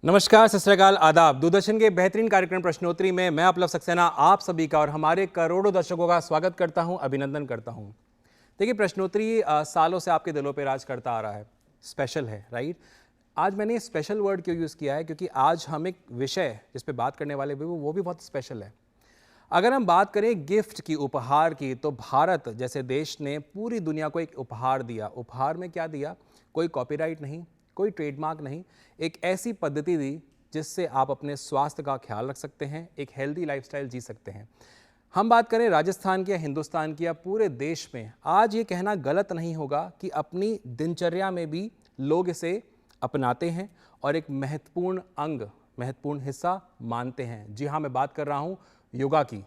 नमस्कार, सत श्री अकाल, आदाब। दूरदर्शन के बेहतरीन कार्यक्रम प्रश्नोत्तरी में मैं अपलव सक्सेना आप सभी का और हमारे करोड़ों दर्शकों का स्वागत करता हूं, अभिनंदन करता हूं। देखिए, प्रश्नोत्तरी सालों से आपके दिलों पे राज करता आ रहा है, स्पेशल है, राइट। आज मैंने स्पेशल वर्ड क्यों यूज़ किया है, क्योंकि आज हम एक विषय जिस पे बात करने वाले वो भी बहुत स्पेशल है। अगर हम बात करें गिफ्ट की, उपहार की, तो भारत जैसे देश ने पूरी दुनिया को एक उपहार दिया। उपहार में क्या दिया? कोई कॉपीराइट नहीं, कोई ट्रेडमार्क नहीं, एक ऐसी पद्धति दी जिससे आप अपने स्वास्थ्य का ख्याल रख सकते हैं, एक हेल्दी लाइफस्टाइल जी सकते हैं। हम बात करें राजस्थान की या हिंदुस्तान की या पूरे देश में, आज ये कहना गलत नहीं होगा कि अपनी दिनचर्या में भी लोग इसे अपनाते हैं और एक महत्वपूर्ण अंग, महत्वपूर्ण हिस्सा मानते हैं। जी हाँ, मैं बात कर रहा हूँ योगा की।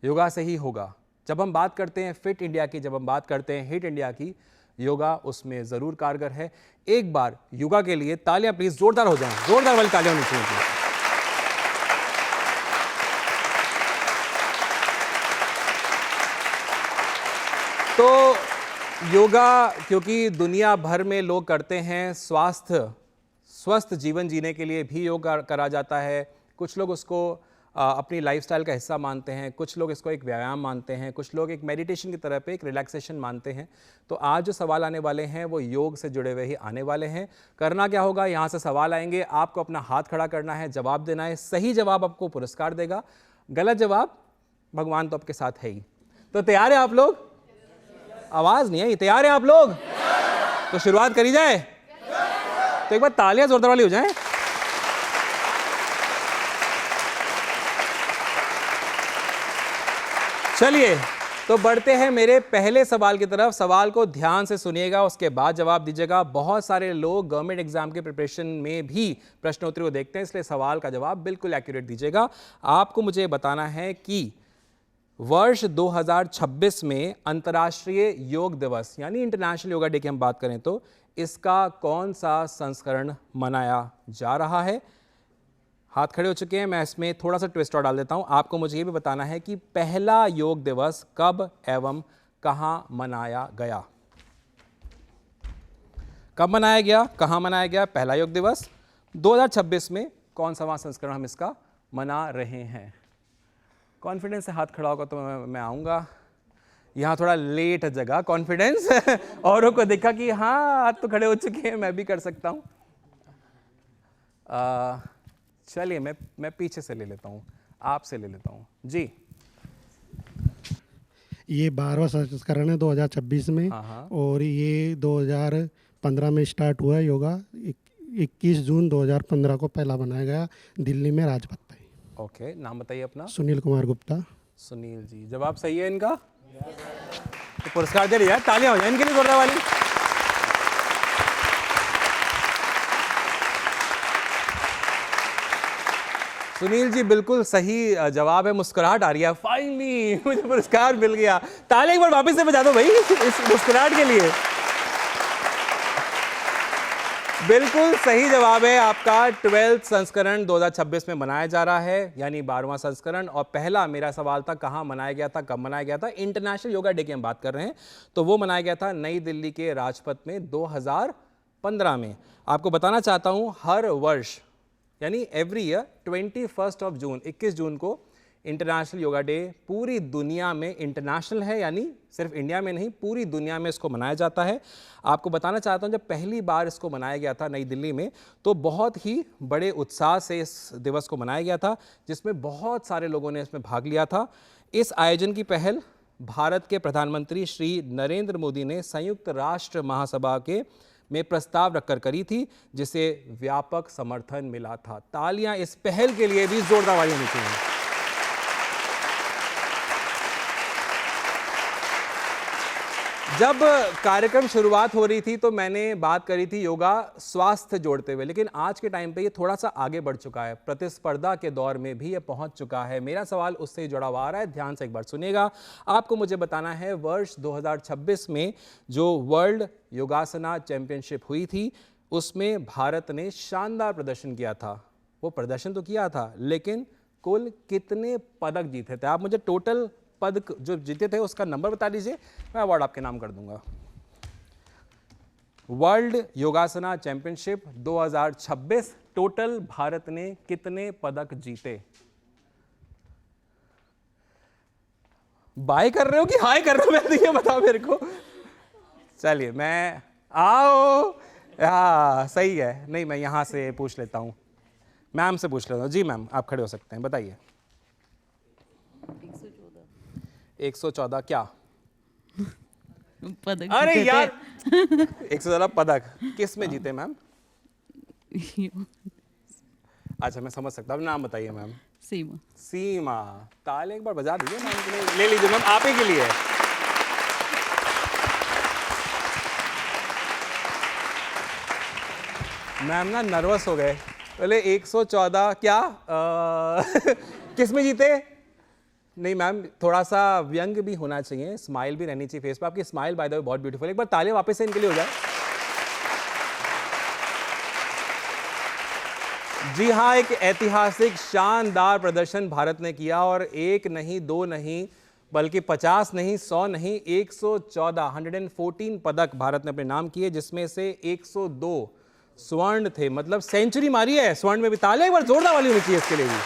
योगा से ही होगा। जब हम बात करते हैं फिट इंडिया की, जब हम बात करते हैं हिट इंडिया की, योगा उसमें ज़रूर कारगर है। एक बार योगा के लिए तालियां प्लीज जोरदार हो जाएं, जोरदार वाली तालियां होनी चाहिए। तो योगा क्योंकि दुनिया भर में लोग करते हैं, स्वस्थ जीवन जीने के लिए भी योग करा जाता है। कुछ लोग उसको अपनी लाइफस्टाइल का हिस्सा मानते हैं, कुछ लोग इसको एक व्यायाम मानते हैं, कुछ लोग एक मेडिटेशन की तरह पे एक रिलैक्सेशन मानते हैं। तो आज जो सवाल आने वाले हैं वो योग से जुड़े हुए ही आने वाले हैं। करना क्या होगा, यहाँ से सवाल आएंगे, आपको अपना हाथ खड़ा करना है, जवाब देना है। सही जवाब आपको पुरस्कार देगा, गलत जवाब भगवान तो आपके साथ है ही। तो तैयार है आप लोग? आवाज़ नहीं आई, तैयार है आप लोग? तो शुरुआत करी जाए। तो एक बार तालियां जोरदार वाली हो जाएं। चलिए, तो बढ़ते हैं मेरे पहले सवाल की तरफ। सवाल को ध्यान से सुनिएगा, उसके बाद जवाब दीजिएगा। बहुत सारे लोग गवर्नमेंट एग्जाम के प्रिपरेशन में भी प्रश्नोत्तरी को देखते हैं, इसलिए सवाल का जवाब बिल्कुल एक्यूरेट दीजिएगा। आपको मुझे बताना है कि वर्ष 2026 में अंतर्राष्ट्रीय योग दिवस यानी इंटरनेशनल योगा डे की हम बात करें तो इसका कौन सा संस्करण मनाया जा रहा है। हाथ खड़े हो चुके हैं, मैं इसमें थोड़ा सा ट्विस्ट और डाल देता हूं। आपको मुझे ये भी बताना है कि पहला योग दिवस कब एवं कहां मनाया गया। कब मनाया गया, कहां मनाया गया पहला योग दिवस? 2026 में कौन सा संस्करण हम इसका मना रहे हैं? कॉन्फिडेंस से हाथ खड़ा होगा तो मैं आऊँगा। यहाँ थोड़ा लेट जगह कॉन्फिडेंस औरों को देखा कि हाँ हाथ तो खड़े हो चुके हैं, मैं भी कर सकता हूँ। चलिए, मैं पीछे से ले लेता हूँ, आपसे ले लेता हूँ जी। ये 12वां संस्करण है 2026 में। हाँ। और ये 2015 में स्टार्ट हुआ है योगा। 21 जून 2015 को पहला बनाया गया दिल्ली में राजपथ पे। ओके, नाम बताइए अपना। सुनील कुमार गुप्ता। सुनील जी, जवाब सही है इनका। तो पुरस्कार दे लिया, तालियां हो जाए इनके लिए जोरदार वाली। सुनील जी, बिल्कुल सही जवाब है। मुस्कुराहट आ रही है, फाइनली मुझे पुरस्कार मिल गया। ताली एक बार वापस से बजा दो भाई इस मुस्कुराहट के लिए। बिल्कुल सही जवाब है आपका। 12th संस्करण 2026 में मनाया जा रहा है, यानी 12वां संस्करण। और पहला मेरा सवाल था कहाँ मनाया गया था, कब मनाया गया था। इंटरनेशनल योगा डे की हम बात कर रहे हैं, तो वो मनाया गया था नई दिल्ली के राजपथ में 2015 में। आपको बताना चाहता हूँ, हर वर्ष यानी एवरी ईयर 21 जून, 21 जून को इंटरनेशनल योगा डे पूरी दुनिया में, इंटरनेशनल है यानी सिर्फ इंडिया में नहीं, पूरी दुनिया में इसको मनाया जाता है। आपको बताना चाहता हूँ, जब पहली बार इसको मनाया गया था नई दिल्ली में, तो बहुत ही बड़े उत्साह से इस दिवस को मनाया गया था, जिसमें बहुत सारे लोगों ने इसमें भाग लिया था। इस आयोजन की पहल भारत के प्रधानमंत्री श्री नरेंद्र मोदी ने संयुक्त राष्ट्र महासभा में प्रस्ताव रखकर करी थी, जिसे व्यापक समर्थन मिला था। तालियां इस पहल के लिए भी जोरदार वाली होनी चाहिए। जब कार्यक्रम शुरुआत हो रही थी तो मैंने बात करी थी योगा स्वास्थ्य जोड़ते हुए, लेकिन आज के टाइम पे ये थोड़ा सा आगे बढ़ चुका है। प्रतिस्पर्धा के दौर में भी ये पहुंच चुका है। मेरा सवाल उससे ही जुड़ा हुआ आ रहा है, ध्यान से एक बार सुनिएगा। आपको मुझे बताना है, वर्ष 2026 में जो वर्ल्ड योगासना चैंपियनशिप हुई थी, उसमें भारत ने शानदार प्रदर्शन किया था। वो प्रदर्शन तो किया था, लेकिन कुल कितने पदक जीते थे? आप मुझे टोटल पदक जो जीते थे उसका नंबर बता दीजिए, मैं अवार्ड आपके नाम कर दूंगा। वर्ल्ड योगासना चैंपियनशिप 2026 टोटल भारत ने कितने पदक जीते? बाय कर रहे हो कि हाय कर रहे हो? मैं तो ये बताओ मेरे को। चलिए मैं आओ, हाँ सही है। नहीं, मैं यहाँ से पूछ लेता हूँ, मैम से पूछ लेता हूँ। जी मैम, आप खड़े हो सकते हैं, बताइए। 114 क्या पदक अरे जीते यार थे। 114 पदक किस में जीते मैम? अच्छा मैं समझ सकता हूँ, नाम बताइए मैम। सीमा। सीमा, ताले एक बार बजा दीजिए मैम के लिए। ले लीजिए मैम, आप ही के लिए। मैम ना नर्वस हो गए, बोले 114 क्या किस में जीते? नहीं मैम, थोड़ा सा व्यंग भी होना चाहिए, स्माइल भी रहनी चाहिए फेस पे। आपकी स्माइल बाय द वे बहुत ब्यूटीफुल है। एक बार तालियां वापस से इनके लिए हो जाए। जी हाँ, एक ऐतिहासिक शानदार प्रदर्शन भारत ने किया और एक नहीं, दो नहीं, बल्कि 50 नहीं, 100 नहीं, 114 114 पदक भारत ने अपने नाम किए, जिसमें से 102 स्वर्ण थे। मतलब सेंचुरी मारी है स्वर्ण में भी। तालियां एक बार जोरदार वाली होनी चाहिए इसके लिए भी।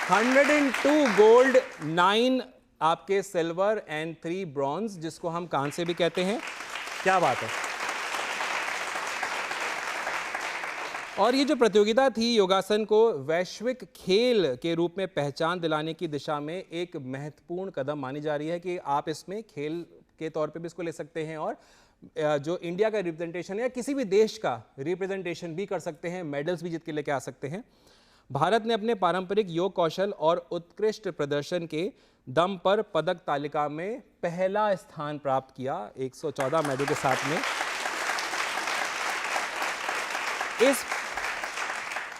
102 गोल्ड, 9 आपके सिल्वर एंड 3 ब्रॉन्ज, जिसको हम कांसे भी कहते हैं। क्या बात है। और ये जो प्रतियोगिता थी योगासन को वैश्विक खेल के रूप में पहचान दिलाने की दिशा में एक महत्वपूर्ण कदम मानी जा रही है कि आप इसमें खेल के तौर पे भी इसको ले सकते हैं और जो इंडिया का रिप्रेजेंटेशन है या किसी भी देश का रिप्रेजेंटेशन भी कर सकते हैं, मेडल्स भी जीत के लेके आ सकते हैं। भारत ने अपने पारंपरिक योग कौशल और उत्कृष्ट प्रदर्शन के दम पर पदक तालिका में पहला स्थान प्राप्त किया 114 मेडल के साथ में।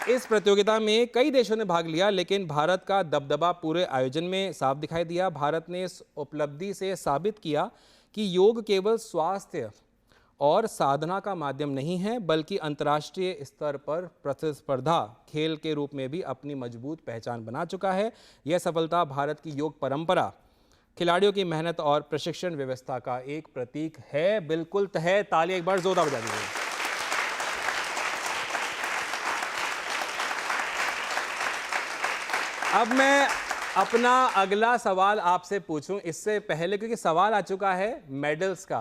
इस प्रतियोगिता में कई देशों ने भाग लिया, लेकिन भारत का दबदबा पूरे आयोजन में साफ दिखाई दिया। भारत ने इस उपलब्धि से साबित किया कि योग केवल स्वास्थ्य और साधना का माध्यम नहीं है, बल्कि अंतर्राष्ट्रीय स्तर पर प्रतिस्पर्धा खेल के रूप में भी अपनी मजबूत पहचान बना चुका है। यह सफलता भारत की योग परंपरा, खिलाड़ियों की मेहनत और प्रशिक्षण व्यवस्था का एक प्रतीक है। बिल्कुल है। तालियां एक बार जोरदार बजा दीजिए। अब मैं अपना अगला सवाल आपसे पूछूं, इससे पहले क्योंकि सवाल आ चुका है मेडल्स का,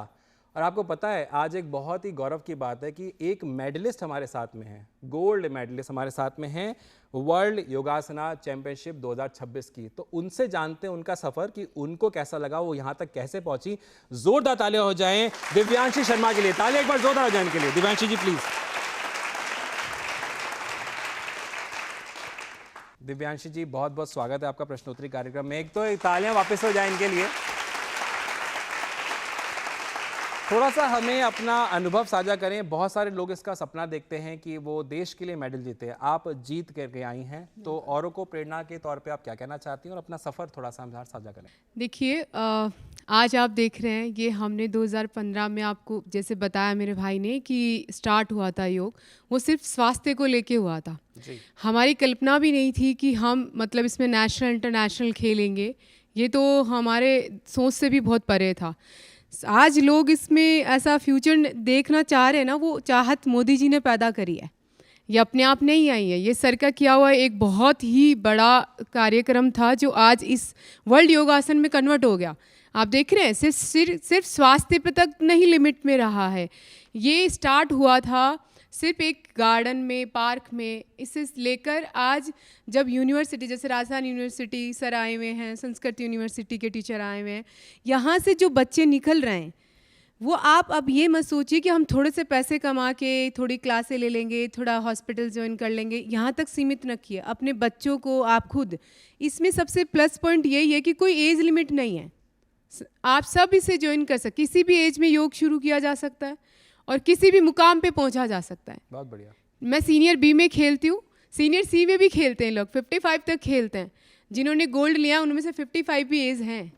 और आपको पता है आज एक बहुत ही गौरव की बात है कि एक मेडलिस्ट हमारे साथ में है, गोल्ड मेडलिस्ट हमारे साथ में हैं वर्ल्ड योगासना चैंपियनशिप 2026 की। तो उनसे जानते हैं उनका सफर कि उनको कैसा लगा, वो यहाँ तक कैसे पहुंची। जोरदार तालियां हो जाएं दिव्यांशी शर्मा के लिए। तालियां एक बार जोरदार हो जाए इनके लिए। दिव्यांशी जी प्लीज। दिव्यांशी जी बहुत बहुत स्वागत है आपका प्रश्नोत्तरी कार्यक्रम में। एक तो तालियां वापस हो जाए इनके लिए। थोड़ा सा हमें अपना अनुभव साझा करें। बहुत सारे लोग इसका सपना देखते हैं कि वो देश के लिए मेडल जीते, आप जीत करके आई हैं, तो औरों को प्रेरणा के तौर पे आप क्या कहना चाहती हैं और अपना सफ़र थोड़ा सा हमारे साथ साझा करें। देखिए, आज आप देख रहे हैं ये हमने 2015 में आपको जैसे बताया मेरे भाई ने कि स्टार्ट हुआ था योग, वो सिर्फ स्वास्थ्य को लेके हुआ था जी। हमारी कल्पना भी नहीं थी कि हम मतलब इसमें नेशनल इंटरनेशनल खेलेंगे, ये तो हमारे सोच से भी बहुत परे था। आज लोग इसमें ऐसा फ्यूचर देखना चाह रहे हैं ना, वो चाहत मोदी जी ने पैदा करी है, ये अपने आप नहीं आई है। ये सर का किया हुआ एक बहुत ही बड़ा कार्यक्रम था जो आज इस वर्ल्ड योगासन में कन्वर्ट हो गया। आप देख रहे हैं सिर्फ स्वास्थ्य पे तक नहीं लिमिट में रहा है। ये स्टार्ट हुआ था सिर्फ एक गार्डन में, पार्क में, इसे लेकर आज जब यूनिवर्सिटी जैसे राजस्थान यूनिवर्सिटी सर आए हुए हैं, संस्कृत यूनिवर्सिटी के टीचर आए हुए हैं, यहाँ से जो बच्चे निकल रहे हैं वो आप अब ये मत सोचिए कि हम थोड़े से पैसे कमा के थोड़ी क्लासें ले लेंगे, थोड़ा हॉस्पिटल ज्वाइन कर लेंगे, यहाँ तक सीमित रखिए अपने बच्चों को आप खुद। इसमें सबसे प्लस पॉइंट यही है कि कोई एज लिमिट नहीं है, आप सब इसे ज्वाइन कर सकते, किसी भी एज में योग शुरू किया जा सकता है और किसी भी मुकाम पे पहुंचा जा सकता है। बहुत बढ़िया। मैं सीनियर बी में खेलती हूँ, सीनियर सी में भी खेलते हैं लोग, 55 तक खेलते हैं। जिन्होंने गोल्ड लिया उनमें से 55 भी एज हैं।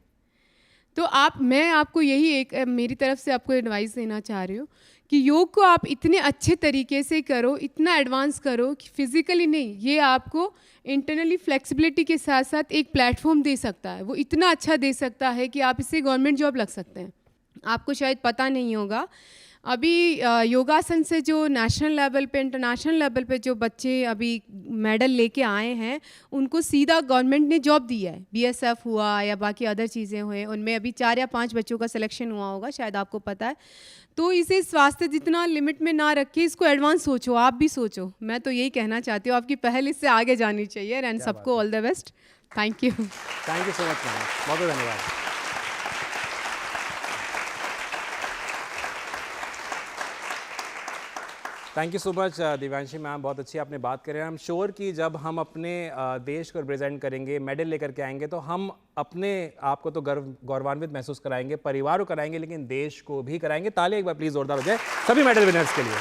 तो मैं आपको यही एक मेरी तरफ से आपको एडवाइस देना चाह रही हूँ कि योग को आप इतने अच्छे तरीके से करो, इतना एडवांस करो कि फिजिकली नहीं, ये आपको इंटरनली फ्लेक्सिबिलिटी के साथ साथ एक प्लेटफॉर्म दे सकता है। वो इतना अच्छा दे सकता है कि आप इससे गवर्नमेंट जॉब लग सकते हैं। आपको शायद पता नहीं होगा, अभी योगासन से जो नेशनल लेवल पे इंटरनेशनल लेवल पे जो बच्चे अभी मेडल लेके आए हैं उनको सीधा गवर्नमेंट ने जॉब दी है। बीएसएफ हुआ या बाकी अदर चीज़ें हुए, उनमें अभी 4 या 5 बच्चों का सिलेक्शन हुआ होगा, शायद आपको पता है। तो इसे स्वास्थ्य जितना लिमिट में ना रखिए, इसको एडवांस सोचो, आप भी सोचो। मैं तो यही कहना चाहती हूँ, आपकी पहल इससे आगे जानी चाहिए। एंड सबको all the best. Thank you so much ma'am, बहुत बहुत धन्यवाद। Thank you so much Divyanshi ma'am, बहुत अच्छी आपने बात करी। आई एम श्योर कि जब हम अपने देश को रिप्रेजेंट करेंगे, मेडल लेकर के आएंगे, तो हम अपने आप को तो गौरवान्वित महसूस कराएंगे, परिवार को कराएंगे, लेकिन देश को भी कराएंगे। ताली एक बार प्लीज जोरदार हो जाए सभी मेडल विनर्स के लिए।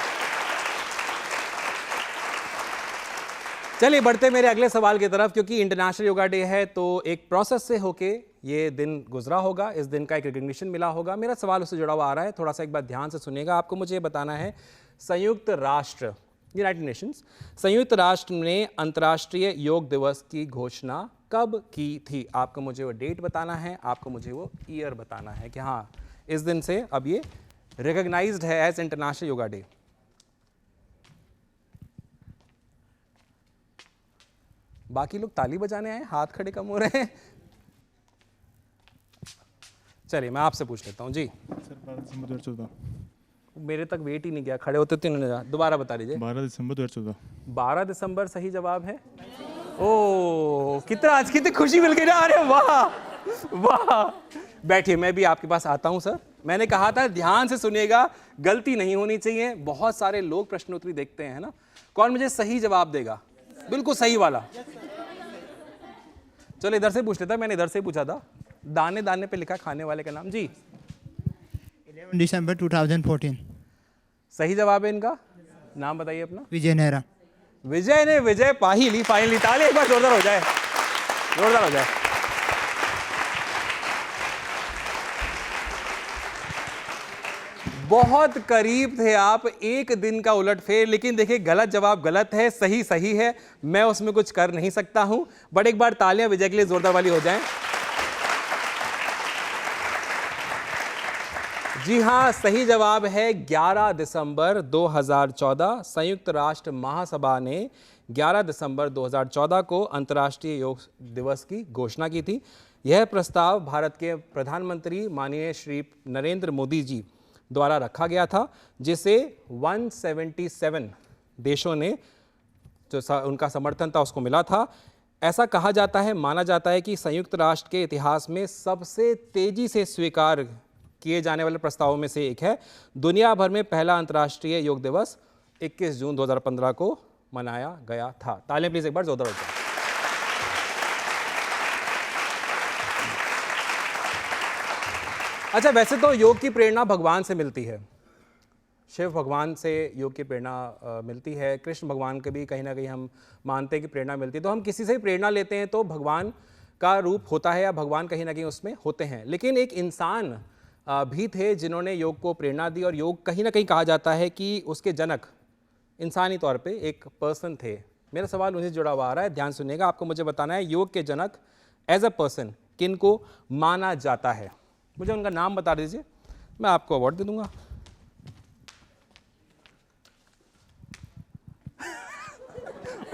चलिए बढ़ते मेरे अगले सवाल की तरफ, क्योंकि इंटरनेशनल योगा डे है तो एक प्रोसेस से होके ये दिन गुजरा होगा, इस दिन का एक रिकग्निशन मिला होगा। मेरा सवाल उससे जुड़ा हुआ आ रहा है, थोड़ा सा एक बार ध्यान से सुनिएगा। आपको मुझे ये बताना है, संयुक्त राष्ट्र यूनाइटेड नेशंस, संयुक्त राष्ट्र ने अंतर्राष्ट्रीय योग दिवस की घोषणा कब की थी? आपको मुझे वो डेट बताना है, आपको मुझे वो ईयर बताना है कि हाँ इस दिन से अब ये रिकॉग्नाइज्ड है एज इंटरनेशनल योगा डे। बाकी लोग ताली बजाने आए, हाथ खड़े कम हो रहे हैं। चलिए मैं आपसे पूछ लेता हूँ जी। सर 12 दिसंबर 2014। मेरे तक वेट ही नहीं किया, खड़े होते तो इन्होंने। दोबारा बता दीजिए। 12 दिसंबर 2014। 12 दिसंबर सही जवाब है। ओ कितना आज कितनी खुशी मिल गई ना। अरे वाह वाह, बैठिए मैं भी आपके पास आता हूं सर। मैंने कहा था ध्यान से सुनिएगा, गलती नहीं होनी चाहिए। बहुत सारे लोग प्रश्नोत्तरी देखते हैं ना। कौन मुझे सही जवाब देगा? बिल्कुल सही वाला। चलो इधर से पूछ लेता, मैंने इधर से पूछा था। दाने दाने पे लिखा खाने वाले का नाम जी। 11 दिसंबर 2014। सही जवाब है इनका। नाम बताइए अपना। विजय नेहरा। विजय ने विजय पा ही ली फाइनली। ताली एक बार जोरदार हो जाए, जोरदार हो जाए। बहुत करीब थे आप, एक दिन का उलटफेर। लेकिन देखिए गलत जवाब गलत है, सही सही है, मैं उसमें कुछ कर नहीं सकता हूं। बट एक बार तालियां विजय के लिए जोरदार वाली हो जाएं। जी हाँ, सही जवाब है 11 दिसंबर 2014। संयुक्त राष्ट्र महासभा ने 11 दिसंबर 2014 को अंतर्राष्ट्रीय योग दिवस की घोषणा की थी। यह प्रस्ताव भारत के प्रधानमंत्री माननीय श्री नरेंद्र मोदी जी द्वारा रखा गया था, जिसे 177 देशों ने जो उनका समर्थन था उसको मिला था। ऐसा कहा जाता है, माना जाता है कि संयुक्त राष्ट्र के इतिहास में सबसे तेजी से स्वीकार किए जाने वाले प्रस्तावों में से एक है। दुनिया भर में पहला अंतर्राष्ट्रीय योग दिवस 21 जून 2015 को मनाया गया था। तालियां प्लीज एक बार जोरदार हो जाए। अच्छा, वैसे तो योग की प्रेरणा भगवान से मिलती है, शिव भगवान से योग की प्रेरणा मिलती है। कृष्ण भगवान के भी कहीं ना कहीं हम मानते हैं कि प्रेरणा मिलती है। तो हम किसी से भी प्रेरणा लेते हैं तो भगवान का रूप होता है या भगवान कहीं ना कहीं उसमें होते हैं। लेकिन एक इंसान भी थे जिन्होंने योग को प्रेरणा दी, और योग कहीं ना कहीं कहा जाता है कि उसके जनक इंसानी तौर पे एक पर्सन थे। मेरा सवाल उन्हीं से जुड़ा हुआ आ रहा है, ध्यान सुनिएगा। आपको मुझे बताना है योग के जनक एज अ पर्सन किन को माना जाता है। मुझे उनका नाम बता दीजिए, मैं आपको अवार्ड दे दूंगा।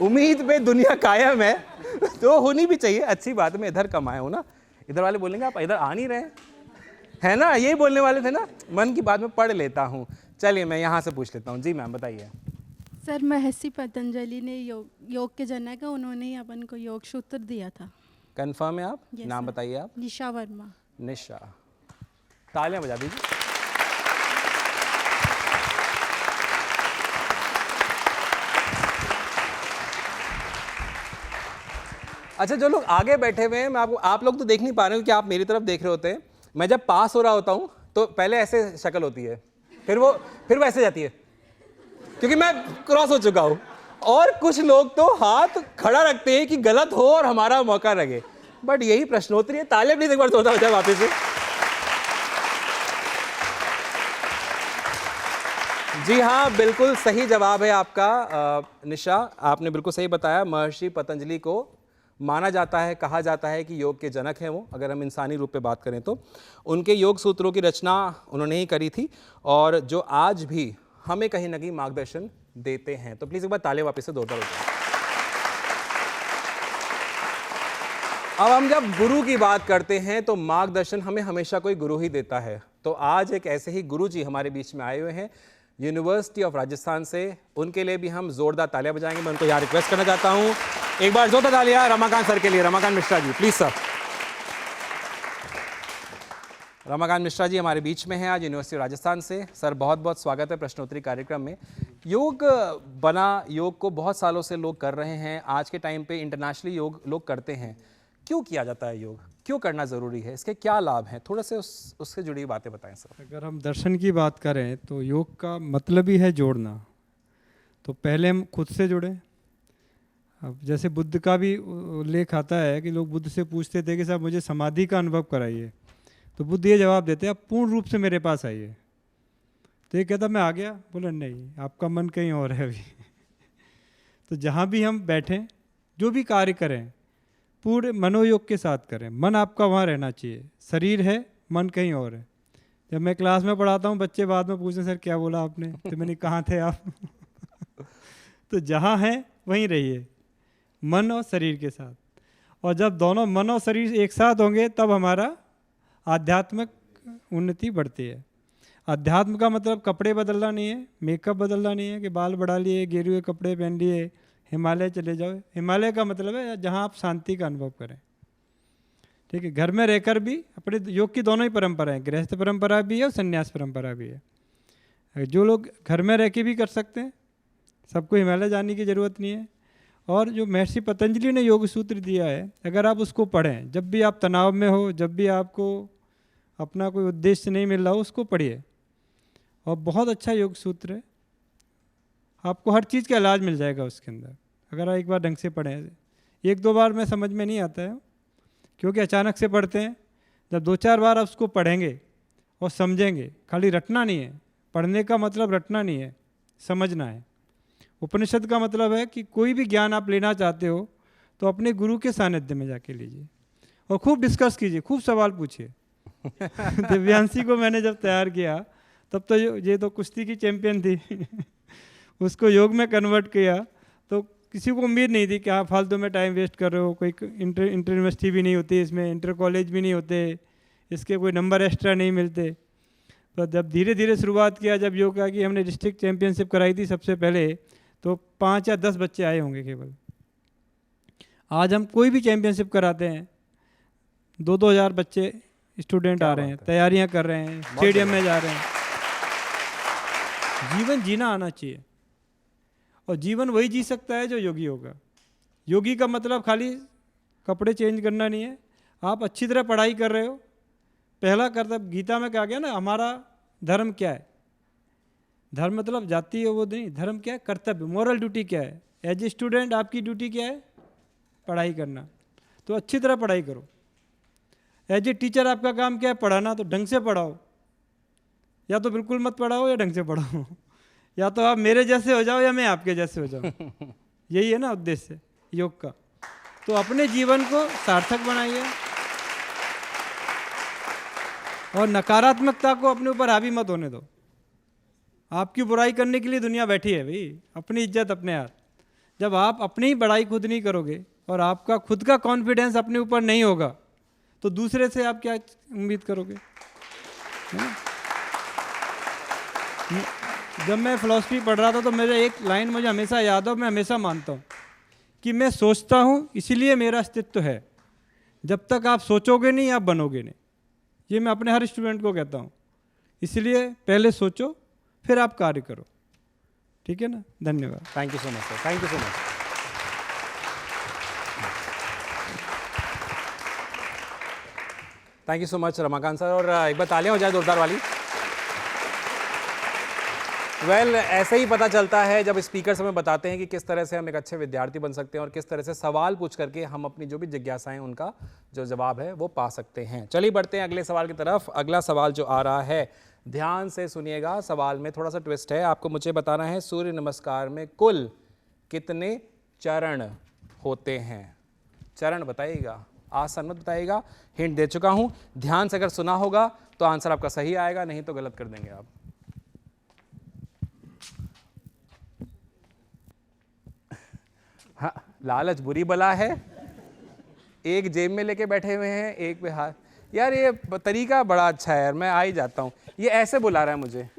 उम्मीद पे दुनिया कायम है तो होनी भी चाहिए, अच्छी बात है। मैं इधर कम आया हूं ना, इधर वाले बोलेंगे आप इधर आ नहीं रहे है ना, यही बोलने वाले थे ना। मन की बात में पढ़ लेता हूँ। चलिए मैं यहाँ से पूछ लेता हूँ। जी मैम बताइए। सर महर्षि पतंजलि ने योग के जनक है, उन्होंने ही अपन को योग सूत्र दिया था। कंफर्म है आप? Yes, नाम sir. बताइए आप। निशा वर्मा। निशा, तालियां बजा दीजिए। अच्छा, जो लोग आगे बैठे हुए हैं, मैं आपको, आप लोग तो देख नहीं पा रहे हो कि आप मेरी तरफ देख रहे होते हैं। मैं जब पास हो रहा होता हूं तो पहले ऐसे शक्ल होती है, फिर वो ऐसे जाती है, क्योंकि मैं क्रॉस हो चुका हूं। और कुछ लोग तो हाथ खड़ा रखते हैं कि गलत हो और हमारा मौका लगे। बट यही प्रश्नोत्तरी है। तालियां प्लीज एक बार जोरदार हो जाए वापस से। जी हाँ, बिल्कुल सही जवाब है आपका निशा, आपने बिल्कुल सही बताया। महर्षि पतंजलि को माना जाता है, कहा जाता है कि योग के जनक हैं वो, अगर हम इंसानी रूप पे बात करें तो। उनके योग सूत्रों की रचना उन्होंने ही करी थी और जो आज भी हमें कहीं ना कहीं मार्गदर्शन देते हैं। तो प्लीज़ एक बार ताले वापस से जोरदार हो जाए। अब हम जब गुरु की बात करते हैं तो मार्गदर्शन हमें हमेशा कोई गुरु ही देता है। तो आज एक ऐसे ही गुरु जी हमारे बीच में आए हुए हैं यूनिवर्सिटी ऑफ राजस्थान से। उनके लिए भी हम जोरदार तालियां बजाएंगे। मैं उनको यहाँ रिक्वेस्ट करना चाहता हूँ, एक बार जोरदार तालियां रमाकांत सर के लिए। Ramakant Mishra ji, please sir. रमाकांत मिश्रा जी हमारे बीच में हैं आज यूनिवर्सिटी राजस्थान से। सर बहुत बहुत स्वागत है प्रश्नोत्तरी कार्यक्रम में। योग बना, योग को बहुत सालों से लोग कर रहे हैं। आज के टाइम पे इंटरनेशनली योग लोग करते हैं। क्यों किया जाता है योग, क्यों करना ज़रूरी है, इसके क्या लाभ हैं, थोड़े से उससे जुड़ी हुई बातें बताएं सर। अगर हम दर्शन की बात करें तो योग का मतलब ही है जोड़ना। तो पहले हम खुद से जुड़े। अब जैसे बुद्ध का भी उल्लेख आता है कि लोग बुद्ध से पूछते थे कि साहब मुझे समाधि का अनुभव कराइए, तो बुद्ध ये जवाब देते हैं आप पूर्ण रूप से मेरे पास आइए। तो ये कहता मैं आ गया, बोला नहीं आपका मन कहीं और है अभी। तो जहाँ भी हम बैठें, जो भी कार्य करें, पूरे मनोयोग के साथ करें। मन आपका वहाँ रहना चाहिए, शरीर है मन कहीं और है। जब मैं क्लास में पढ़ाता हूँ बच्चे बाद में पूछते सर क्या बोला आपने, तो मैंने कहाँ थे आप। तो जहाँ हैं वहीं रहिए, मन और शरीर के साथ। और जब दोनों मन और शरीर एक साथ होंगे तब हमारा आध्यात्मिक उन्नति बढ़ती है। अध्यात्म का मतलब कपड़े बदलना नहीं है, मेकअप बदलना नहीं है कि बाल बढ़ा लिए, गेरुए कपड़े पहन लिए, हिमालय चले जाओ। हिमालय का मतलब है जहाँ आप शांति का अनुभव करें। ठीक है, घर में रहकर भी अपने योग की दोनों ही परंपराएं, गृहस्थ परंपरा भी है और संन्यास परंपरा भी है। जो लोग घर में रह के भी कर सकते हैं, सबको हिमालय जाने की ज़रूरत नहीं है। और जो महर्षि पतंजलि ने योग सूत्र दिया है, अगर आप उसको पढ़ें, जब भी आप तनाव में हो, जब भी आपको अपना कोई उद्देश्य नहीं मिल रहा हो, उसको पढ़िए। और बहुत अच्छा योग सूत्र है, आपको हर चीज़ का इलाज मिल जाएगा उसके अंदर, अगर आप एक बार ढंग से पढ़ें। एक दो बार में समझ में नहीं आता है, क्योंकि अचानक से पढ़ते हैं। जब दो चार बार आप उसको पढ़ेंगे और समझेंगे, खाली रटना नहीं है, पढ़ने का मतलब रटना नहीं है, समझना है। उपनिषद का मतलब है कि कोई भी ज्ञान आप लेना चाहते हो तो अपने गुरु के सानिध्य में जाके लीजिए और खूब डिस्कस कीजिए, खूब सवाल पूछिए। दिव्यांशी को मैंने जब तैयार किया तब तो ये तो कुश्ती की चैंपियन थी। उसको योग में कन्वर्ट किया तो किसी को उम्मीद नहीं थी कि आप फालतू में टाइम वेस्ट कर रहे हो। कोई इंटर यूनिवर्सिटी भी नहीं होती इसमें, इंटर कॉलेज भी नहीं होते, इसके कोई नंबर एक्स्ट्रा नहीं मिलते। तो जब धीरे धीरे शुरुआत किया, जब योगा की हमने डिस्ट्रिक्ट चैंपियनशिप कराई थी सबसे पहले, तो 5 या 10 बच्चे आए होंगे केवल। आज हम कोई भी चैंपियनशिप कराते हैं, 2-2 हज़ार बच्चे स्टूडेंट आ रहे हैं, तैयारियां कर रहे हैं, स्टेडियम में जा रहे हैं। जीवन जीना आना चाहिए, और जीवन वही जी सकता है जो योगी होगा। योगी का मतलब खाली कपड़े चेंज करना नहीं है, आप अच्छी तरह पढ़ाई कर रहे हो। पहला कर्तव्य, गीता में कहा गया ना, हमारा धर्म क्या है। धर्म मतलब जाति है वो नहीं, धर्म क्या है, कर्तव्य, मॉरल ड्यूटी क्या है। एज ए स्टूडेंट आपकी ड्यूटी क्या है, पढ़ाई करना, तो अच्छी तरह पढ़ाई करो। एज ए टीचर आपका काम क्या है, पढ़ाना, तो ढंग से पढ़ाओ। या तो बिल्कुल मत पढ़ाओ या ढंग से पढ़ाओ, या तो आप मेरे जैसे हो जाओ या मैं आपके जैसे हो जाऊँ। यही है ना उद्देश्य योग का। तो अपने जीवन को सार्थक बनाइए और नकारात्मकता को अपने ऊपर हावी मत होने दो। आपकी बुराई करने के लिए दुनिया बैठी है भाई, अपनी इज्जत अपने हाथ। जब आप अपनी ही बड़ाई खुद नहीं करोगे और आपका खुद का कॉन्फिडेंस अपने ऊपर नहीं होगा, तो दूसरे से आप क्या उम्मीद करोगे। जब मैं फिलॉसफी पढ़ रहा था तो मेरे एक लाइन मुझे हमेशा याद हो, मैं हमेशा मानता हूँ कि मैं सोचता हूँ इसलिए मेरा अस्तित्व है। जब तक आप सोचोगे नहीं आप बनोगे नहीं। ये मैं अपने हर स्टूडेंट को कहता हूँ। इसलिए पहले सोचो फिर आप कार्य करो। ठीक है ना, धन्यवाद। Thank you so much sir, thank you so much. Thank you so much Ramakant sir. और एक बार तालियां हो जाए जोरदार वाली। ऐसे ही पता चलता है जब स्पीकर्स हमें बताते हैं कि किस तरह से हम एक अच्छे विद्यार्थी बन सकते हैं और किस तरह से सवाल पूछ करके हम अपनी जो भी जिज्ञासाएं उनका जो जवाब है वो पा सकते हैं। चलिए बढ़ते हैं अगले सवाल की तरफ। अगला सवाल जो आ रहा है, ध्यान से सुनिएगा। सवाल में थोड़ा सा ट्विस्ट है, आपको मुझे बताना है सूर्य नमस्कार में कुल कितने चरण होते हैं। चरण बताइएगा, आसन मत बताइएगा। हिंट दे चुका हूं, ध्यान से अगर सुना होगा तो आंसर आपका सही आएगा, नहीं तो गलत कर देंगे आप। हाँ, लालच बुरी बला है। एक जेब में लेके बैठे हुए हैं, एक पे हाथ। यार ये तरीका बड़ा अच्छा है यार, मैं आ ही जाता हूँ। ये ऐसे बुला रहा है मुझे।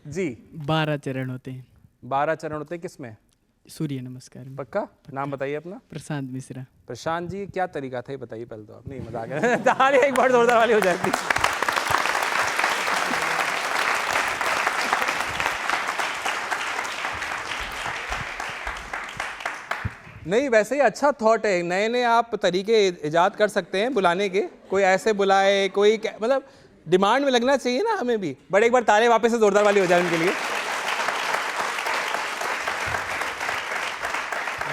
जी 12 चरण होते हैं। 12 चरण होते हैं, किसमें? सूर्य नमस्कार में। पक्का? नाम बताइए अपना। प्रशांत मिश्रा। प्रशांत जी, क्या तरीका था ये बताइए पहले तो आप। नहीं मजाक है। ताली एक बार जोरदार वाली हो जाती। नहीं वैसे ही अच्छा थॉट है, नए नए आप तरीके इजाद कर सकते हैं बुलाने के। कोई ऐसे बुलाए, कोई मतलब डिमांड में लगना चाहिए ना हमें भी। बट एक बार ताले वापस से जोरदार वाली हो जाए उनके लिए।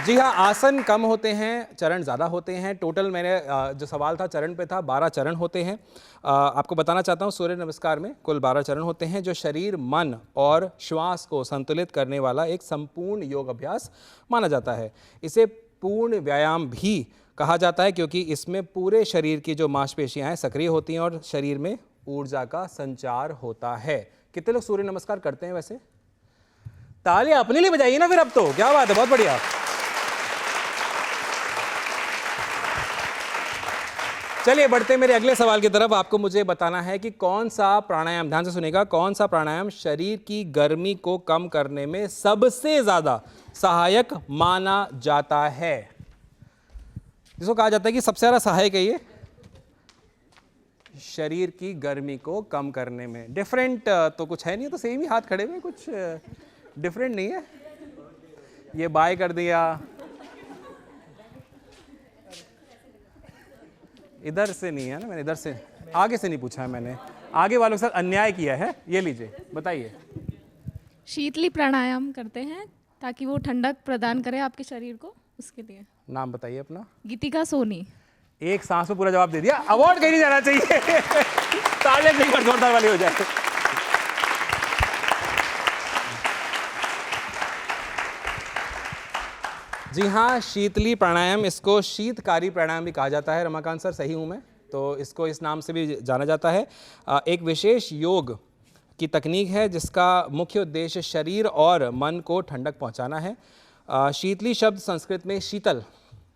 जी हाँ, आसन कम होते हैं, चरण ज़्यादा होते हैं। टोटल मैंने जो सवाल था चरण पे था, 12 चरण होते हैं। आपको बताना चाहता हूँ सूर्य नमस्कार में कुल 12 चरण होते हैं, जो शरीर, मन और श्वास को संतुलित करने वाला एक संपूर्ण योग अभ्यास माना जाता है। इसे पूर्ण व्यायाम भी कहा जाता है क्योंकि इसमें पूरे शरीर की जो मांसपेशियाँ हैं सक्रिय होती हैं और शरीर में ऊर्जा का संचार होता है। कितने लोग सूर्य नमस्कार करते हैं वैसे? ताली अपने लिए बजाइए ना फिर अब तो। क्या बात है, बहुत बढ़िया। चलिए बढ़ते मेरे अगले सवाल की तरफ। आपको मुझे बताना है कि कौन सा प्राणायाम, ध्यान से सुनिएगा, कौन सा प्राणायाम शरीर की गर्मी को कम करने में सबसे ज्यादा सहायक माना जाता है? जिसको कहा जाता है कि सबसे ज्यादा सहायक है ये शरीर की गर्मी को कम करने में। डिफरेंट तो कुछ है नहीं, तो सेम ही हाथ खड़े हुए, कुछ डिफरेंट नहीं है। ये बाय कर दिया, इधर से नहीं है ना, मैंने इधर से आगे से नहीं पूछा है, मैंने आगे वालों के साथ अन्याय किया है। ये लीजिए, बताइए। शीतली प्राणायाम करते हैं ताकि वो ठंडक प्रदान करे आपके शरीर को, उसके लिए। नाम बताइए अपना। गीतिका सोनी। एक सांस में पूरा जवाब दे दिया, अवार्ड कहीं नहीं जाना चाहिए। तालियां से एक बार जोरदार वाली हो जाए। जी हाँ, शीतली प्राणायाम, इसको शीतकारी प्राणायाम भी कहा जाता है। रमाकांत सर सही हूँ मैं? तो इसको इस नाम से भी जाना जाता है। एक विशेष योग की तकनीक है जिसका मुख्य उद्देश्य शरीर और मन को ठंडक पहुँचाना है। शीतली शब्द संस्कृत में शीतल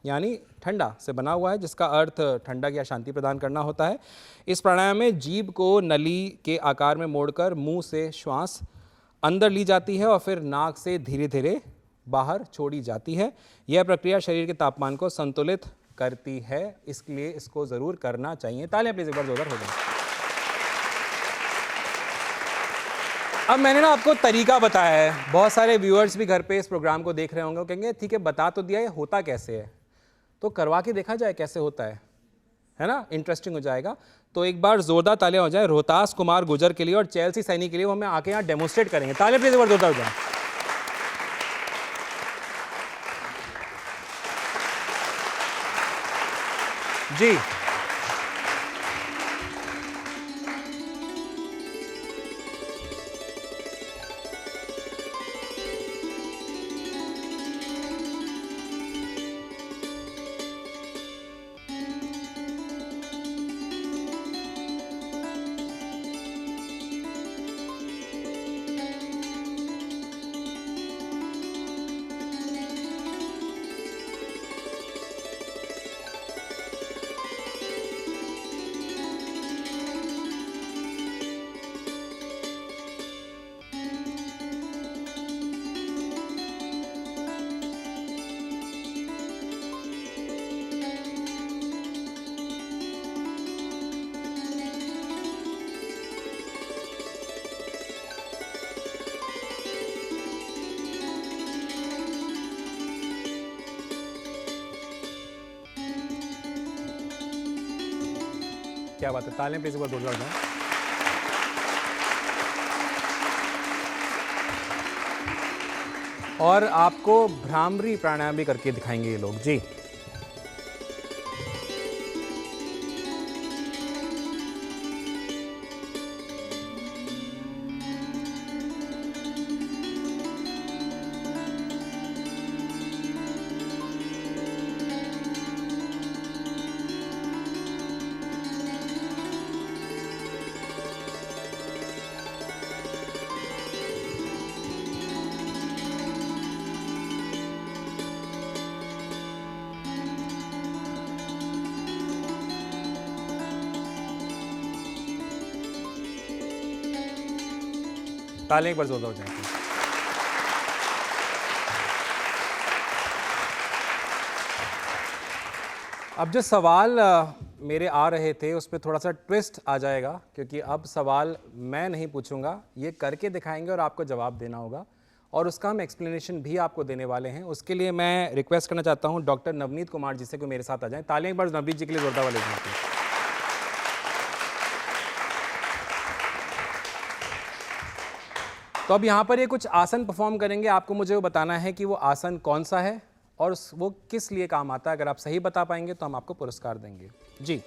यानी ठंडा से बना हुआ है, जिसका अर्थ ठंडक या शांति प्रदान करना होता है। इस प्राणायाम में जीभ को नली के आकार में मोड़कर मुंह से श्वास अंदर ली जाती है और फिर नाक से धीरे धीरे बाहर छोड़ी जाती है। यह प्रक्रिया शरीर के तापमान को संतुलित करती है, इसलिए इसको ज़रूर करना चाहिए। तालियां प्लीज़ एक बार जोरदार हो जाए। अब मैंने ना आपको तरीका बताया है, बहुत सारे व्यूअर्स भी घर पे इस प्रोग्राम को देख रहे होंगे, वो कहेंगे ठीक है बता तो दिया, ये होता कैसे है, तो करवा के देखा जाए कैसे होता है ना, इंटरेस्टिंग हो जाएगा। तो एक बार जोरदार तालियां हो जाए रोहतास कुमार गुजर के लिए और चेल्सी सैनी के लिए, वो हमें आके यहाँ डेमोन्स्ट्रेट करेंगे। तालियां प्लीज़ एक बार जोरदार हो जाए। जी क्या बात है, तालियां प्लीज एक बार जोरदार हो जाए। और आपको भ्रामरी प्राणायाम भी करके दिखाएंगे ये लोग। जी तालियां एक बार जोरदार हो जाएंगी। अब जो सवाल मेरे आ रहे थे उस पर थोड़ा सा ट्विस्ट आ जाएगा, क्योंकि अब सवाल मैं नहीं पूछूंगा, ये करके दिखाएंगे और आपको जवाब देना होगा, और उसका हम एक्सप्लेनेशन भी आपको देने वाले हैं। उसके लिए मैं रिक्वेस्ट करना चाहता हूं डॉक्टर नवनीत कुमार जी से कि मेरे साथ आ जाएं। तालियां एक बार नवनीत जी के लिए जोरदार वाले दीजिए। तो अब यहाँ पर ये कुछ आसन परफॉर्म करेंगे, आपको मुझे वो बताना है कि वो आसन कौन सा है और वो किस लिए काम आता है। अगर आप सही बता पाएंगे तो हम आपको पुरस्कार देंगे। जी,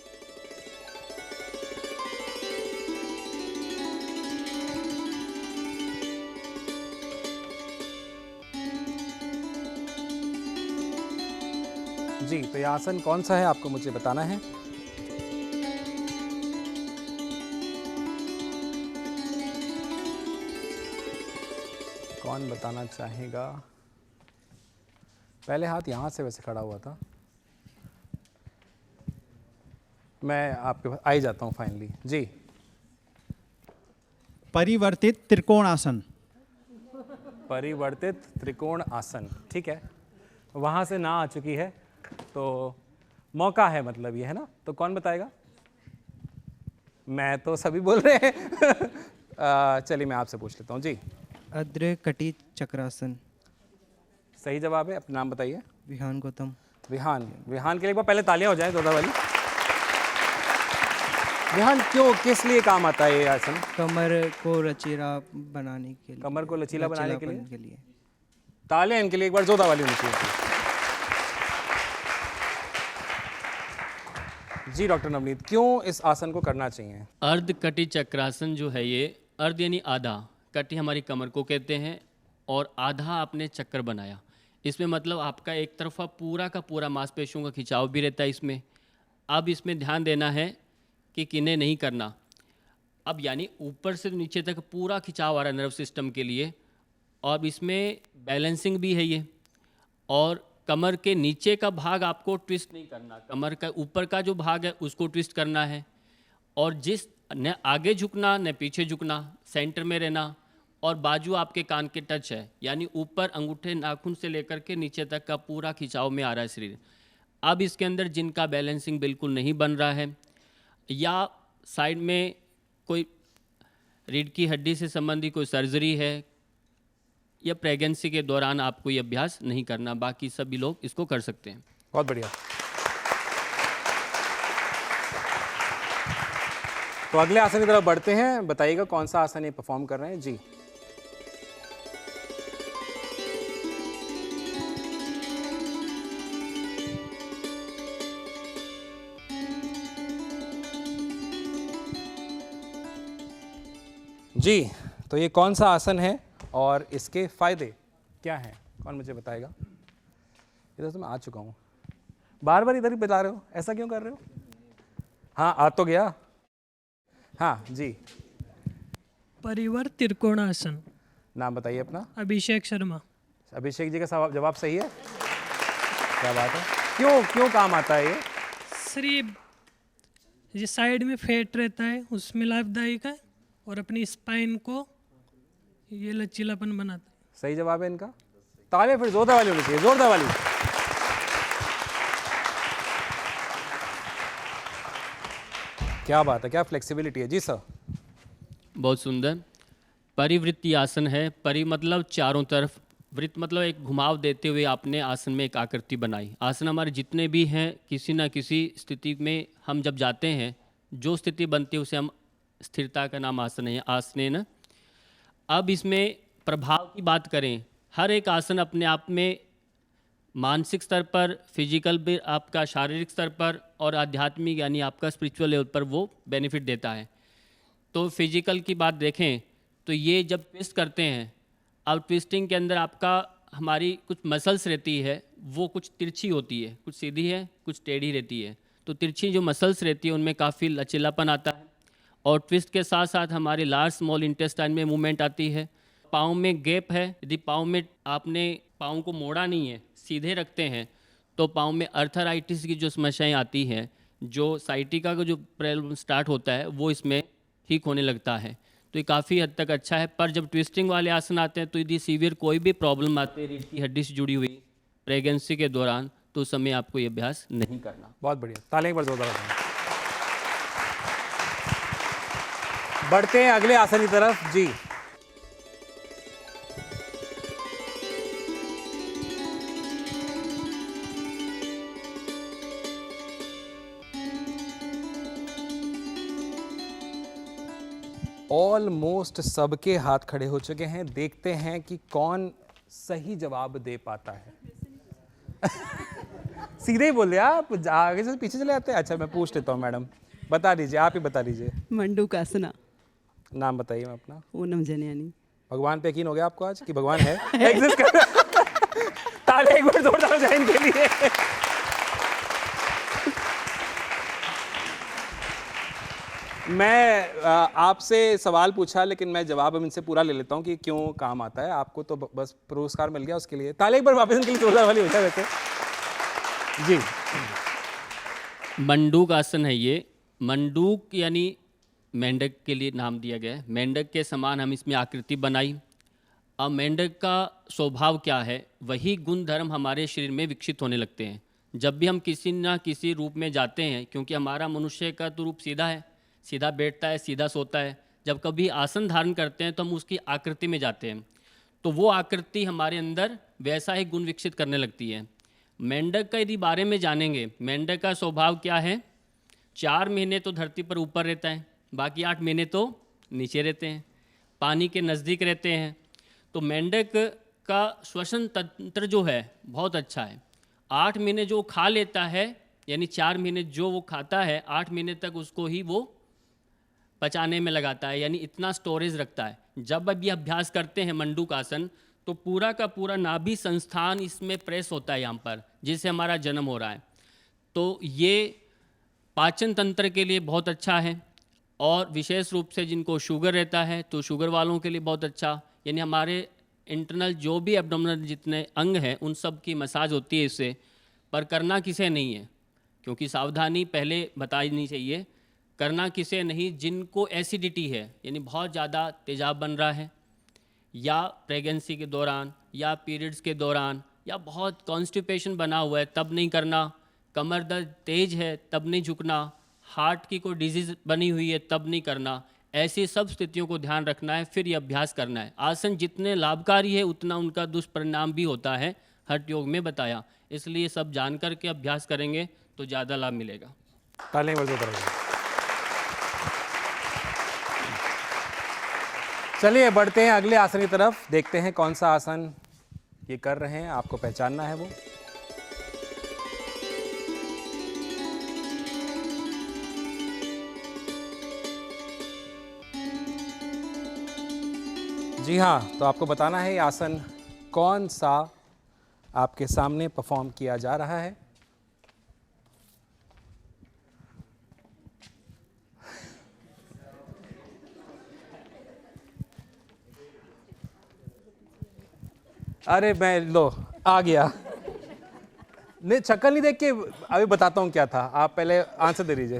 जी, तो ये आसन कौन सा है आपको मुझे बताना है। कौन बताना चाहेगा? पहले हाथ यहाँ से वैसे खड़ा हुआ था, मैं आपके पास आ ही जाता हूँ फाइनली। जी, परिवर्तित त्रिकोणासन। परिवर्तित त्रिकोण आसन, ठीक है। वहाँ से ना आ चुकी है तो मौका है, मतलब ये है ना। तो कौन बताएगा? मैं तो सभी बोल रहे हैं। चलिए मैं आपसे पूछ लेता हूँ। जी, अद्र कटी चक्रासन। सही जवाब है। अपना नाम बताइए। विहान गौतम। विहान, विहान के लिए एक बार पहले तालियां हो जाए जोरदार वाली। विहान क्यों, किस लिए काम आता है ये आसन? कमर को लचीला बनाने के लिए। कमर को लचीला बनाने के लचीलापन लिए। लिए। तालियां इनके लिए एक बार जोरदार वाली होनी चाहिए। जी डॉक्टर नवनीत, क्यों इस आसन को करना चाहिए? अर्ध कटी चक्रासन जो है ये, अर्ध यानी आधा, कटी हमारी कमर को कहते हैं, और आधा आपने चक्कर बनाया। इसमें मतलब आपका एक तरफा पूरा का पूरा मांसपेशियों का खिंचाव भी रहता है इसमें। अब इसमें ध्यान देना है कि किन्हें नहीं करना। अब यानी ऊपर से नीचे तक पूरा खिंचाव आ रहा है नर्व सिस्टम के लिए, और इसमें बैलेंसिंग भी है ये। और कमर के नीचे का भाग आपको ट्विस्ट नहीं करना, कमर का ऊपर का जो भाग है उसको ट्विस्ट करना है। और जिस न आगे झुकना न पीछे झुकना, सेंटर में रहना, और बाजू आपके कान के टच है, यानी ऊपर अंगूठे नाखून से लेकर के नीचे तक का पूरा खिंचाव में आ रहा है शरीर। अब इसके अंदर जिनका बैलेंसिंग बिल्कुल नहीं बन रहा है, या साइड में कोई रीढ़ की हड्डी से संबंधी कोई सर्जरी है, या प्रेगनेंसी के दौरान आपको ये अभ्यास नहीं करना, बाकी सभी लोग इसको कर सकते हैं। बहुत बढ़िया। तो अगले आसन की तरफ बढ़ते हैं। बताइएगा कौन सा आसन ये परफॉर्म कर रहे हैं। जी, जी, तो ये कौन सा आसन है और इसके फायदे क्या हैं? कौन मुझे बताएगा? इधर तो मैं आ चुका हूँ, बार बार इधर ही बता रहे हो, ऐसा क्यों कर रहे हो? हाँ, आ तो गया। हाँ जी, परिवर्त त्रिकोणासन। नाम बताइए अपना। अभिषेक शर्मा। अभिषेक जी का जवाब सही है, क्या बात है। क्यों क्यों काम आता है ये? शरीर ये साइड में फैट रहता है उसमें लाभदायक है, और अपनी स्पाइन को ये लचीलापन बनाता है। सही जवाब है इनका। तालियां फिर जोरदार वाली होनी चाहिए, जोरदार वाली। क्या बात है, क्या फ्लेक्सिबिलिटी है। जी सर। बहुत सुंदर। परिवृत्ति आसन है। परि मतलब चारों तरफ, वृत्त मतलब एक घुमाव देते हुए आपने आसन में एक आकृति बनाई। आसन हमारे जितने भी हैं, किसी न किसी स्थिति में हम जब जाते हैं, जो स्थिति बनती है उसे हम स्थिरता का नाम आसन है, आसनेन। अब इसमें प्रभाव की बात करें, हर एक आसन अपने आप में मानसिक स्तर पर, फिजिकल भी, आपका शारीरिक स्तर पर, और आध्यात्मिक यानी आपका स्पिरिचुअल लेवल पर वो बेनिफिट देता है। तो फिजिकल की बात देखें तो ये जब ट्विस्ट करते हैं, अब ट्विस्टिंग के अंदर आपका हमारी कुछ मसल्स रहती है, वो कुछ तिरछी होती है, कुछ सीधी है, कुछ टेढ़ी रहती है। तो तिरछी जो मसल्स रहती है उनमें काफ़ी लचीलापन आता है, और ट्विस्ट के साथ साथ हमारे लार्ज स्मॉल इंटेस्टाइन में मूवमेंट आती है। पाँव में गैप है, यदि पाँव में आपने पाँव को मोड़ा नहीं है, सीधे रखते हैं, तो पाँव में अर्थराइटिस की जो समस्याएं आती हैं, जो साइटिका का जो प्रॉब्लम स्टार्ट होता है, वो इसमें ठीक होने लगता है। तो ये काफ़ी हद तक अच्छा है। पर जब ट्विस्टिंग वाले आसन आते हैं तो यदि सीवियर कोई भी प्रॉब्लम आती है रीढ़ की हड्डी से जुड़ी हुई प्रेगनेंसी के दौरान, तो उस समय आपको ये अभ्यास नहीं करना। बहुत बढ़िया, तालियां पर जोरदार बजाएं। बढ़ते हैं अगले आसन की तरफ जी। ऑलमोस्ट सबके हाथ खड़े हो चुके हैं। देखते हैं कि कौन सही जवाब दे पाता है। सीधे ही बोल दिया आप, आगे से पीछे चले जाते हैं। अच्छा, मैं पूछ लेता हूँ मैडम, बता दीजिए, आप ही बता दीजिए। मंडूकासना। नाम बताइए मैं अपना। पूनम जनियानी। भगवान पे यकीन हो गया आपको आज कि भगवान है, एग्जिस्ट कर। ताले एक बार जोरदार हो जाए इनके लिए। मैं आपसे सवाल पूछा, लेकिन मैं जवाब अब इनसे पूरा ले लेता हूँ कि क्यों काम आता है। आपको तो बस पुरस्कार मिल गया उसके लिए। ताले एक बार वापस इनके लिए जोरदार वाली हो जाए वैसे जी। मंडूक आसन है ये। मंडूक यानी मेंढक के लिए नाम दिया गया है। मेंढक के समान हम इसमें आकृति बनाई। अब मेंढक का स्वभाव क्या है, वही गुण धर्म हमारे शरीर में विकसित होने लगते हैं जब भी हम किसी ना किसी रूप में जाते हैं, क्योंकि हमारा मनुष्य का तो रूप सीधा है, सीधा बैठता है, सीधा सोता है। जब कभी आसन धारण करते हैं तो हम उसकी आकृति में जाते हैं, तो वो आकृति हमारे अंदर वैसा ही गुण विकसित करने लगती है। मेंढक का यदि बारे में जानेंगे, मेंढक का स्वभाव क्या है, 4 महीने तो धरती पर ऊपर रहता है, बाकी 8 महीने तो नीचे रहते हैं, पानी के नज़दीक रहते हैं। तो मेंढक का श्वसन तंत्र जो है बहुत अच्छा है। 8 महीने जो खा लेता है, यानी 4 महीने जो वो खाता है, 8 महीने तक उसको ही वो पचाने में लगाता है, यानी इतना स्टोरेज रखता है। जब अब ये अभ्यास करते हैं मंडूक आसन, तो पूरा का पूरा नाभि संस्थान इसमें प्रेस होता है यहाँ पर, जिससे हमारा जन्म हो रहा है। तो ये पाचन तंत्र के लिए बहुत अच्छा है, और विशेष रूप से जिनको शुगर रहता है तो शुगर वालों के लिए बहुत अच्छा, यानी हमारे इंटरनल जो भी एब्डोमिनल जितने अंग हैं उन सब की मसाज होती है इससे। पर करना किसे नहीं है, क्योंकि सावधानी पहले बतानी चाहिए। करना किसे नहीं, जिनको एसिडिटी है, यानी बहुत ज़्यादा तेजाब बन रहा है, या प्रेगनेंसी के दौरान, या पीरियड्स के दौरान, या बहुत कॉन्स्टिपेशन बना हुआ है तब नहीं करना, कमर दर्द तेज है तब नहीं झुकना, हार्ट की कोई डिजीज़ बनी हुई है तब नहीं करना। ऐसी सब स्थितियों को ध्यान रखना है, फिर ये अभ्यास करना है। आसन जितने लाभकारी है उतना उनका दुष्परिणाम भी होता है, हठ योग में बताया। इसलिए सब जान करके अभ्यास करेंगे तो ज़्यादा लाभ मिलेगा। तालियां बजाते रहिए। चलिए बढ़ते हैं अगले आसन की तरफ। देखते हैं कौन सा आसन ये कर रहे हैं, आपको पहचानना है वो। जी हाँ, तो आपको बताना है ये आसन कौन सा आपके सामने परफॉर्म किया जा रहा है। अरे मैं लो आ गया। नहीं, शक्ल नहीं देख के अभी बताता हूँ क्या था, आप पहले आंसर दे दीजिए।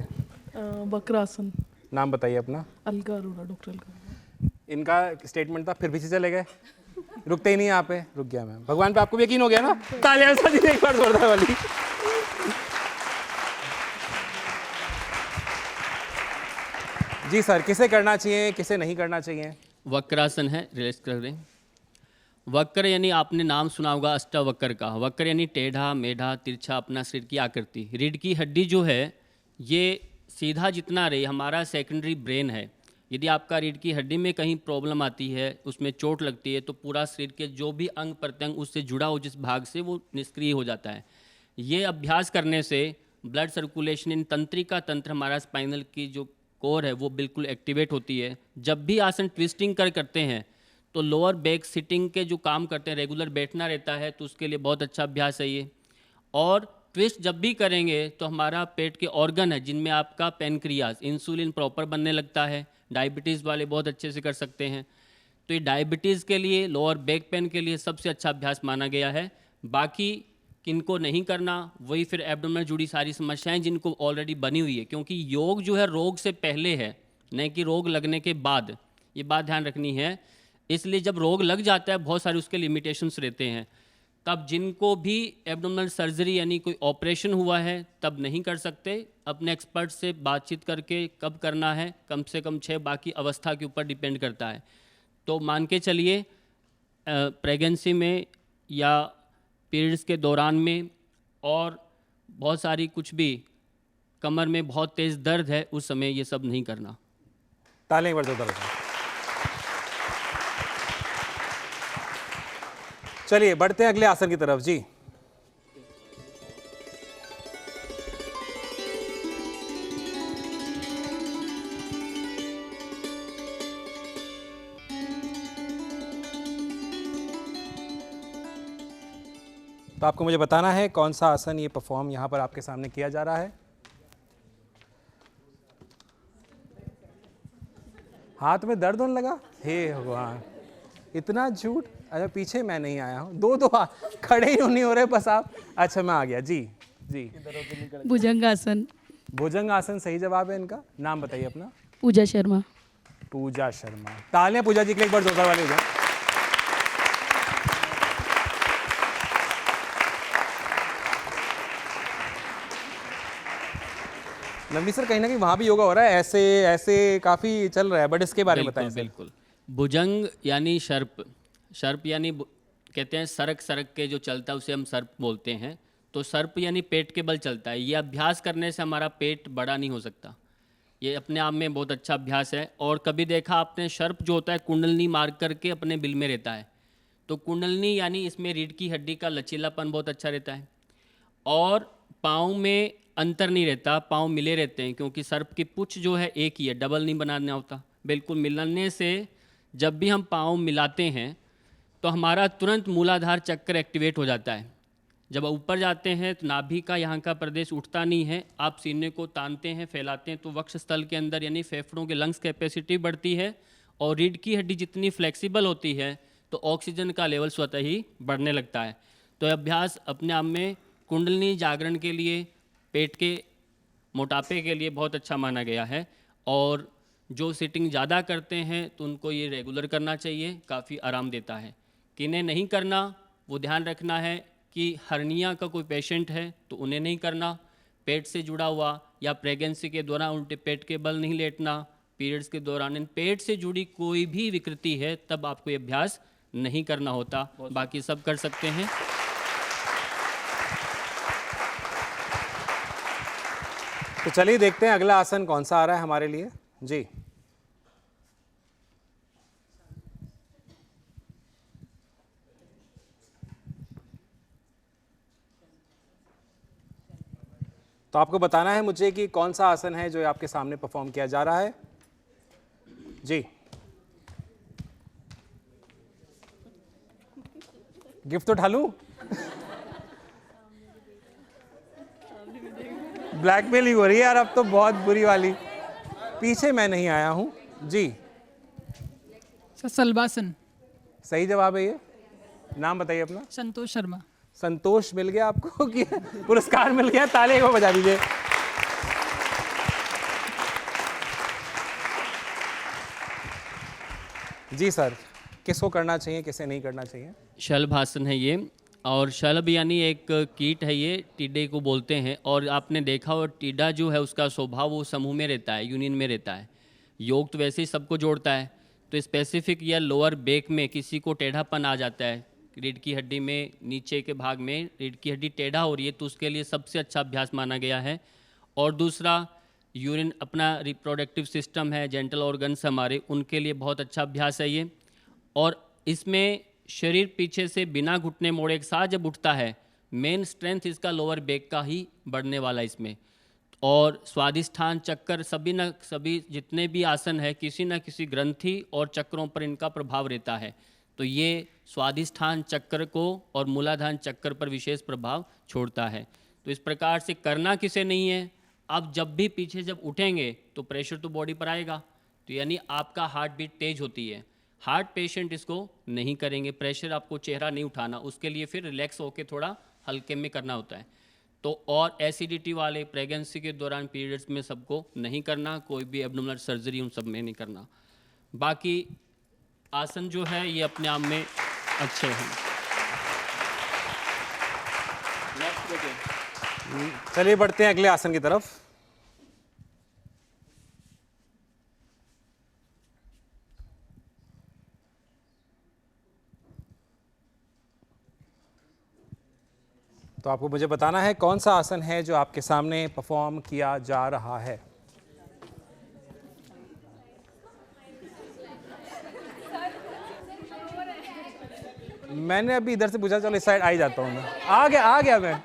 वक्रासन। नाम बताइए अपना। अलका अरोड़ा, डॉक्टर अलका। इनका स्टेटमेंट था, फिर पीछे चले गए, रुकते ही नहीं यहाँ पे। रुक गया मैं। भगवान पे आपको भी यकीन हो गया ना? तालियां साथ ही एक बार जोरदार वाली। जी सर, किसे करना चाहिए, किसे नहीं करना चाहिए? वक्रासन है, रिलैक्स कर दें। वक्र यानी आपने नाम सुना होगा अष्टावक्र का। वक्र यानी टेढ़ा मेढ़ा तिरछा अपना शरीर की आकृति। रीढ़ की हड्डी जो है ये सीधा जितना रही, हमारा सेकेंडरी ब्रेन है। यदि आपका रीढ़ की हड्डी में कहीं प्रॉब्लम आती है, उसमें चोट लगती है, तो पूरा शरीर के जो भी अंग प्रत्यंग उससे जुड़ा हो जिस भाग से, वो निष्क्रिय हो जाता है। ये अभ्यास करने से ब्लड सर्कुलेशन इन तंत्रिका तंत्र, हमारा स्पाइनल की जो कोर है वो बिल्कुल एक्टिवेट होती है। जब भी आसन ट्विस्टिंग करते हैं तो लोअर बैक सिटिंग के जो काम करते हैं, रेगुलर बैठना रहता है, तो उसके लिए बहुत अच्छा अभ्यास है ये। और ट्विस्ट जब भी करेंगे तो हमारा पेट के ऑर्गन है जिनमें आपका पेनक्रियाज, इंसुलिन प्रॉपर बनने लगता है। डायबिटीज़ वाले बहुत अच्छे से कर सकते हैं। तो ये डायबिटीज़ के लिए, लोअर बैक पेन के लिए सबसे अच्छा अभ्यास माना गया है। बाकी किनको नहीं करना, वही फिर एब्डोमेन जुड़ी सारी समस्याएं जिनको ऑलरेडी बनी हुई है, क्योंकि योग जो है रोग से पहले है, न कि रोग लगने के बाद। ये बात ध्यान रखनी है। इसलिए जब रोग लग जाता है बहुत सारे उसके लिमिटेशंस रहते हैं, तब जिनको भी एब्डोमिनल सर्जरी यानी कोई ऑपरेशन हुआ है तब नहीं कर सकते। अपने एक्सपर्ट से बातचीत करके कब करना है, कम से कम 6, बाकी अवस्था के ऊपर डिपेंड करता है। तो मान के चलिए प्रेगनेंसी में या पीरियड्स के दौरान में और बहुत सारी कुछ भी कमर में बहुत तेज़ दर्द है, उस समय ये सब नहीं करना। तालियां एक बार जोरदार हो। चलिए बढ़ते हैं अगले आसन की तरफ जी। तो आपको मुझे बताना है कौन सा आसन ये परफॉर्म यहाँ पर आपके सामने किया जा रहा है। हाथ में दर्द होने लगा, हे भगवान, इतना झूठ। अच्छा पीछे मैं नहीं आया हूँ, दो खड़े ही नहीं हो रहे बस आप। अच्छा मैं आ गया जी जी। भुजंगासन। भुजंगासन सही जवाब है इनका। नाम बताइए अपना। पूजा शर्मा। पूजा शर्मा। तालियां पूजा जी के लिए एक बार जोरदार वाली हो जाए। नवनीत सर कहीं ना कहीं वहाँ भी योगा हो रहा है, ऐसे ऐसे काफ़ी चल रहा है, बट इसके बारे में बताएं। बिल्कुल। भुजंग यानी सर्प यानी कहते हैं सरक के जो चलता है उसे हम सर्प बोलते हैं। तो सर्प यानी पेट के बल चलता है। ये अभ्यास करने से हमारा पेट बड़ा नहीं हो सकता, ये अपने आप में बहुत अच्छा अभ्यास है। और कभी देखा आपने सर्प जो होता है कुंडलनी मार करके अपने बिल में रहता है, तो कुंडलनी यानी इसमें रीढ़ की हड्डी का लचीलापन बहुत अच्छा रहता है और पाँव में अंतर नहीं रहता, पाँव मिले रहते हैं, क्योंकि सर्प की पुछ जो है एक ही है, डबल नहीं बनाना होता। बिल्कुल मिलने से जब भी हम पाँव मिलाते हैं तो हमारा तुरंत मूलाधार चक्र एक्टिवेट हो जाता है। जब ऊपर जाते हैं तो नाभि का यहाँ का प्रदेश उठता नहीं है, आप सीने को तानते हैं, फैलाते हैं, तो वक्ष स्थल के अंदर यानी फेफड़ों के लंग्स कैपेसिटी बढ़ती है और रीढ़ की हड्डी जितनी फ्लेक्सिबल होती है तो ऑक्सीजन का लेवल स्वतः ही बढ़ने लगता है। तो अभ्यास अपने आप में कुंडलिनी जागरण के लिए, पेट के मोटापे के लिए बहुत अच्छा माना गया है। और जो सिटिंग ज़्यादा करते हैं तो उनको ये रेगुलर करना चाहिए, काफ़ी आराम देता है। किन्हें नहीं करना वो ध्यान रखना है कि हर्निया का कोई पेशेंट है तो उन्हें नहीं करना, पेट से जुड़ा हुआ या प्रेगनेंसी के दौरान उल्टे पेट के बल नहीं लेटना, पीरियड्स के दौरान इन पेट से जुड़ी कोई भी विकृति है तब आपको ये अभ्यास नहीं करना होता, बाकी सब कर सकते हैं। तो चलिए देखते हैं अगला आसन कौन सा आ रहा है हमारे लिए जी। तो आपको बताना है मुझे कि कौन सा आसन है जो आपके सामने परफॉर्म किया जा रहा है जी। गिफ्ट उठा लूं? ब्लैकमेल ही हो रही है यार, अब तो बहुत बुरी वाली। पीछे मैं नहीं आया हूं जी। सलबासन। सही जवाब है ये। नाम बताइए अपना। संतोष शर्मा। संतोष मिल गया आपको कि पुरस्कार मिल गया? ताली को बजा दीजिए। जी सर, किसको करना चाहिए किसे नहीं करना चाहिए? शलभासन है ये, और शलभ यानी एक कीट है, ये टीडे को बोलते हैं। और आपने देखा हो टीडा जो है उसका स्वभाव वो समूह में रहता है, यूनियन में रहता है। योग तो वैसे ही सबको जोड़ता है, तो स्पेसिफिक या लोअर बैक में किसी को टेढ़ापन आ जाता है, रीढ़ की हड्डी में नीचे के भाग में रीढ़ की हड्डी टेढ़ा हो रही है, तो उसके लिए सबसे अच्छा अभ्यास माना गया है। और दूसरा यूरिन, अपना रिप्रोडक्टिव सिस्टम है, जेंटल ऑर्गन्स हमारे, उनके लिए बहुत अच्छा अभ्यास है ये। और इसमें शरीर पीछे से बिना घुटने मोड़े एक साथ जब उठता है, मेन स्ट्रेंथ इसका लोअर बैक का ही बढ़ने वाला इसमें। और स्वादिष्ठान चक्कर, सभी जितने भी आसन है किसी न किसी ग्रंथि और चक्रों पर इनका प्रभाव रहता है, तो ये स्वादिष्ठान चक्र को और मूलाधार चक्र पर विशेष प्रभाव छोड़ता है। तो इस प्रकार से करना किसे नहीं है, आप जब भी पीछे जब उठेंगे तो प्रेशर तो बॉडी पर आएगा, तो यानी आपका हार्ट बीट तेज होती है। हार्ट पेशेंट इसको नहीं करेंगे, प्रेशर आपको चेहरा नहीं उठाना, उसके लिए फिर रिलैक्स होकर थोड़ा हल्के में करना होता है। तो और एसिडिटी वाले, प्रेगनेंसी के दौरान, पीरियड्स में सबको नहीं करना, कोई भी एब्डोमिनल सर्जरी उन सब में नहीं करना। बाकी आसन जो है ये अपने आप में अच्छे हैं। चलिए बढ़ते हैं अगले आसन की तरफ। तो आपको मुझे बताना है कौन सा आसन है जो आपके सामने परफॉर्म किया जा रहा है। मैंने अभी इधर से पूछा, चलो इस साइड आ ही जाता हूँ मैं। आ गया मैं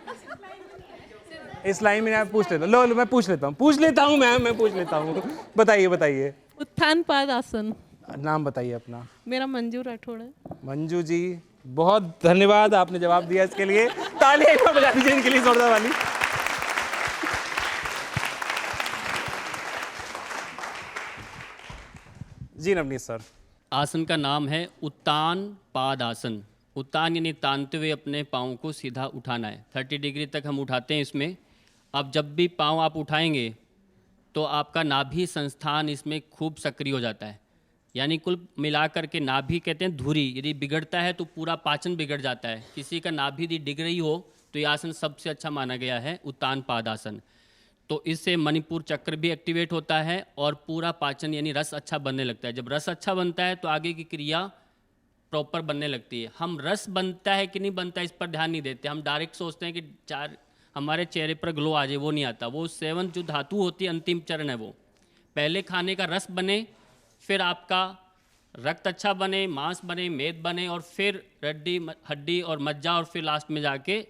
इस लाइन में। मैं पूछ लेता हूँ, लो मैं पूछ लेता हूँ मैं पूछ लेता हूँ। बताइए। उत्थान पाद आसन। नाम बताइए अपना। मेरा मंजू राठौड़ है। मंजू जी, बहुत धन्यवाद, आपने जवाब दिया इसके लिए। तालियां एक बार बजा दीजिए इनके लिए जोरदार वाली। जी नवनीत सर। आसन का नाम है उत्तान पाद आसन। उत्तान यानी तानते हुए अपने पाँव को सीधा उठाना है। 30 डिग्री तक हम उठाते हैं इसमें। अब जब भी पाँव आप उठाएंगे तो आपका नाभि संस्थान इसमें खूब सक्रिय हो जाता है। यानी कुल मिलाकर के नाभि कहते हैं धुरी, यदि बिगड़ता है तो पूरा पाचन बिगड़ जाता है। किसी का नाभि यदि डिग रही हो तो ये आसन सबसे अच्छा माना गया है, उत्तान पाद आसन। तो इससे मणिपुर चक्र भी एक्टिवेट होता है और पूरा पाचन यानी रस अच्छा बनने लगता है। जब रस अच्छा बनता है तो आगे की क्रिया प्रॉपर बनने लगती है। हम रस बनता है कि नहीं बनता इस पर ध्यान नहीं देते। हम डायरेक्ट सोचते हैं कि हमारे चेहरे पर ग्लो आ जाए, वो नहीं आता। वो 7 जो धातु होती है, अंतिम चरण है वो। पहले खाने का रस बने, फिर आपका रक्त अच्छा बने, मांस बने, मेद बने, और फिर हड्डी और मज्जा, और फिर लास्ट में जाके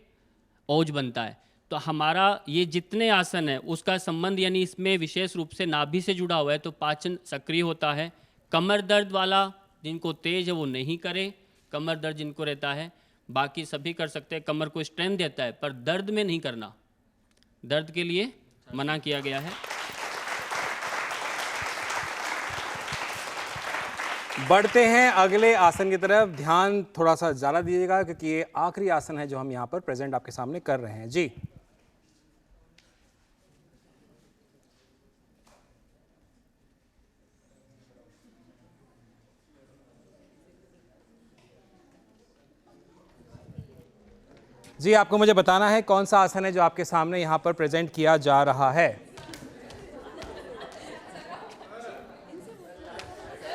ओज बनता है। तो हमारा ये जितने आसन है उसका संबंध यानी इसमें विशेष रूप से नाभि से जुड़ा हुआ है। तो पाचन सक्रिय होता है। कमर दर्द वाला जिनको तेज है वो नहीं करे, कमर दर्द जिनको रहता है, बाकी सभी कर सकते हैं। कमर को स्ट्रेंथ देता है, पर दर्द में नहीं करना, दर्द के लिए मना किया गया है। बढ़ते हैं अगले आसन की तरफ। ध्यान थोड़ा सा ज़्यादा दीजिएगा क्योंकि ये आखिरी आसन है जो हम यहाँ पर प्रेजेंट आपके सामने कर रहे हैं। जी जी, आपको मुझे बताना है कौन सा आसन है जो आपके सामने यहाँ पर प्रेजेंट किया जा रहा है।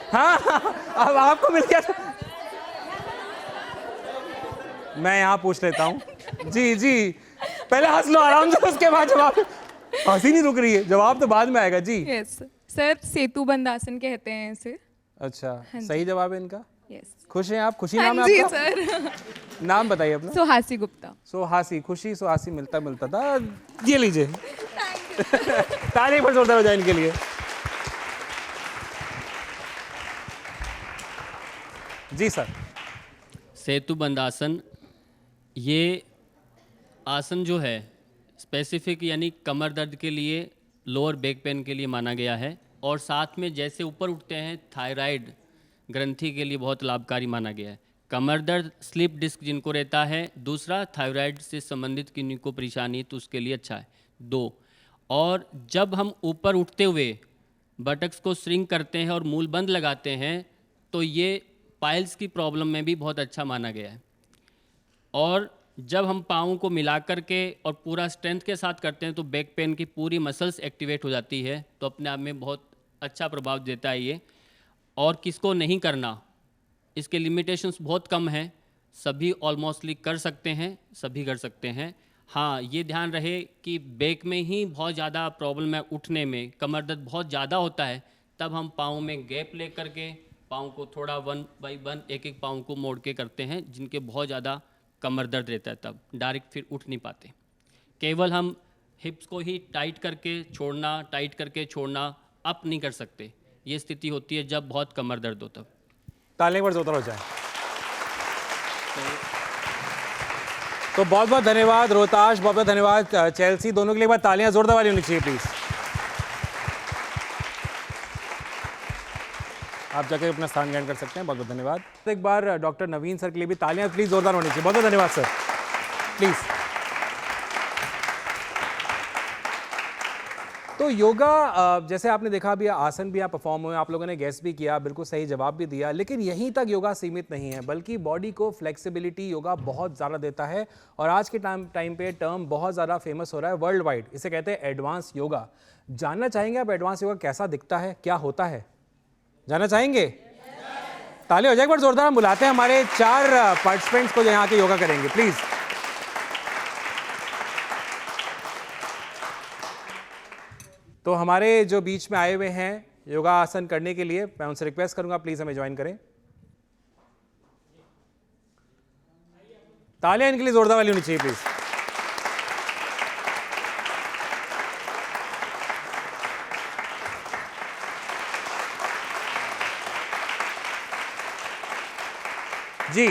हाँ, अब आपको मिल गया। मैं यहाँ पूछ लेता हूँ। जी, पहले हंस लो आराम से, उसके बाद जवाब। हंसी नहीं रुक रही है, जवाब तो बाद में आएगा। जी यस सर, सेतुबंद आसन कहते हैं इसे। अच्छा, सही जवाब है इनका। यस। खुश हैं आप? खुशी नाम है आपका? सर। नाम बताइए अपना। सुहासी गुप्ता। सुहासी, खुशी सुहासी मिलता था। ये लीजिए, ताली पर जोरदार हो जाए इनके लिए। जी सर। सेतुबंद आसन, ये आसन जो है स्पेसिफिक यानी कमर दर्द के लिए, लोअर बैक पेन के लिए माना गया है। और साथ में जैसे ऊपर उठते हैं थायराइड ग्रंथि के लिए बहुत लाभकारी माना गया है। कमर दर्द, स्लिप डिस्क जिनको रहता है, दूसरा थायराइड से संबंधित किन्हीं को परेशानी तो उसके लिए अच्छा है। 2, और जब हम ऊपर उठते हुए बटक्स को श्रिंक करते हैं और मूल बंद लगाते हैं तो ये पाइल्स की प्रॉब्लम में भी बहुत अच्छा माना गया है। और जब हम पाँव को मिला कर के और पूरा स्ट्रेंथ के साथ करते हैं तो बैक पेन की पूरी मसल्स एक्टिवेट हो जाती है। तो अपने आप में बहुत अच्छा प्रभाव देता है ये। और किसको नहीं करना, इसके लिमिटेशंस बहुत कम हैं। सभी ऑलमोस्टली कर सकते हैं, सभी कर सकते हैं। हाँ, ये ध्यान रहे कि बैक में ही बहुत ज़्यादा प्रॉब्लम है, उठने में कमर दर्द बहुत ज़्यादा होता है, तब हम पाँव में गैप ले करके पाँव को थोड़ा 1 बाई 1 एक पाँव को मोड़ के करते हैं। जिनके बहुत ज़्यादा कमर दर्द रहता है तब डायरेक्ट फिर उठ नहीं पाते। केवल हम हिप्स को ही टाइट करके छोड़ना, टाइट करके छोड़ना, अप नहीं कर सकते। ये स्थिति होती है जब बहुत कमर दर्द हो तब। तालियों पर जोरदार हो जाए। तो बहुत बहुत धन्यवाद रोहताश, बहुत बहुत धन्यवाद चेल्सी, दोनों के लिए एक बार तालियां जोरदार वाली होनी चाहिए प्लीज। आप जाके अपना स्थान ग्रहण कर सकते हैं। बहुत बहुत धन्यवाद। तो एक बार डॉक्टर नवीन सर के लिए भी तालियां प्लीज जोरदार होनी चाहिए। बहुत बहुत धन्यवाद सर, प्लीज। तो योगा जैसे आपने देखा अभी आसन भी आप परफॉर्म हुए, आप लोगों ने गेस भी किया, बिल्कुल सही जवाब भी दिया, लेकिन यहीं तक योगा सीमित नहीं है, बल्कि बॉडी को फ्लेक्सिबिलिटी योगा बहुत ज़्यादा देता है। और आज के टाइम पे टर्म बहुत ज़्यादा फेमस हो रहा है वर्ल्ड वाइड, इसे कहते हैं एडवांस योगा। जानना चाहेंगे आप एडवांस योगा कैसा दिखता है, क्या होता है, जानना चाहेंगे? ताली हो जाए एक बार जोरदार। हम बुलाते हैं हमारे 4 पार्टिसिपेंट्स को जो यहाँ के योगा करेंगे, प्लीज़। तो हमारे जो बीच में आए हुए हैं योगा आसन करने के लिए, मैं उनसे रिक्वेस्ट करूंगा प्लीज हमें ज्वाइन करें। तालियां इनके लिए जोरदार वाली होनी चाहिए प्लीज। जी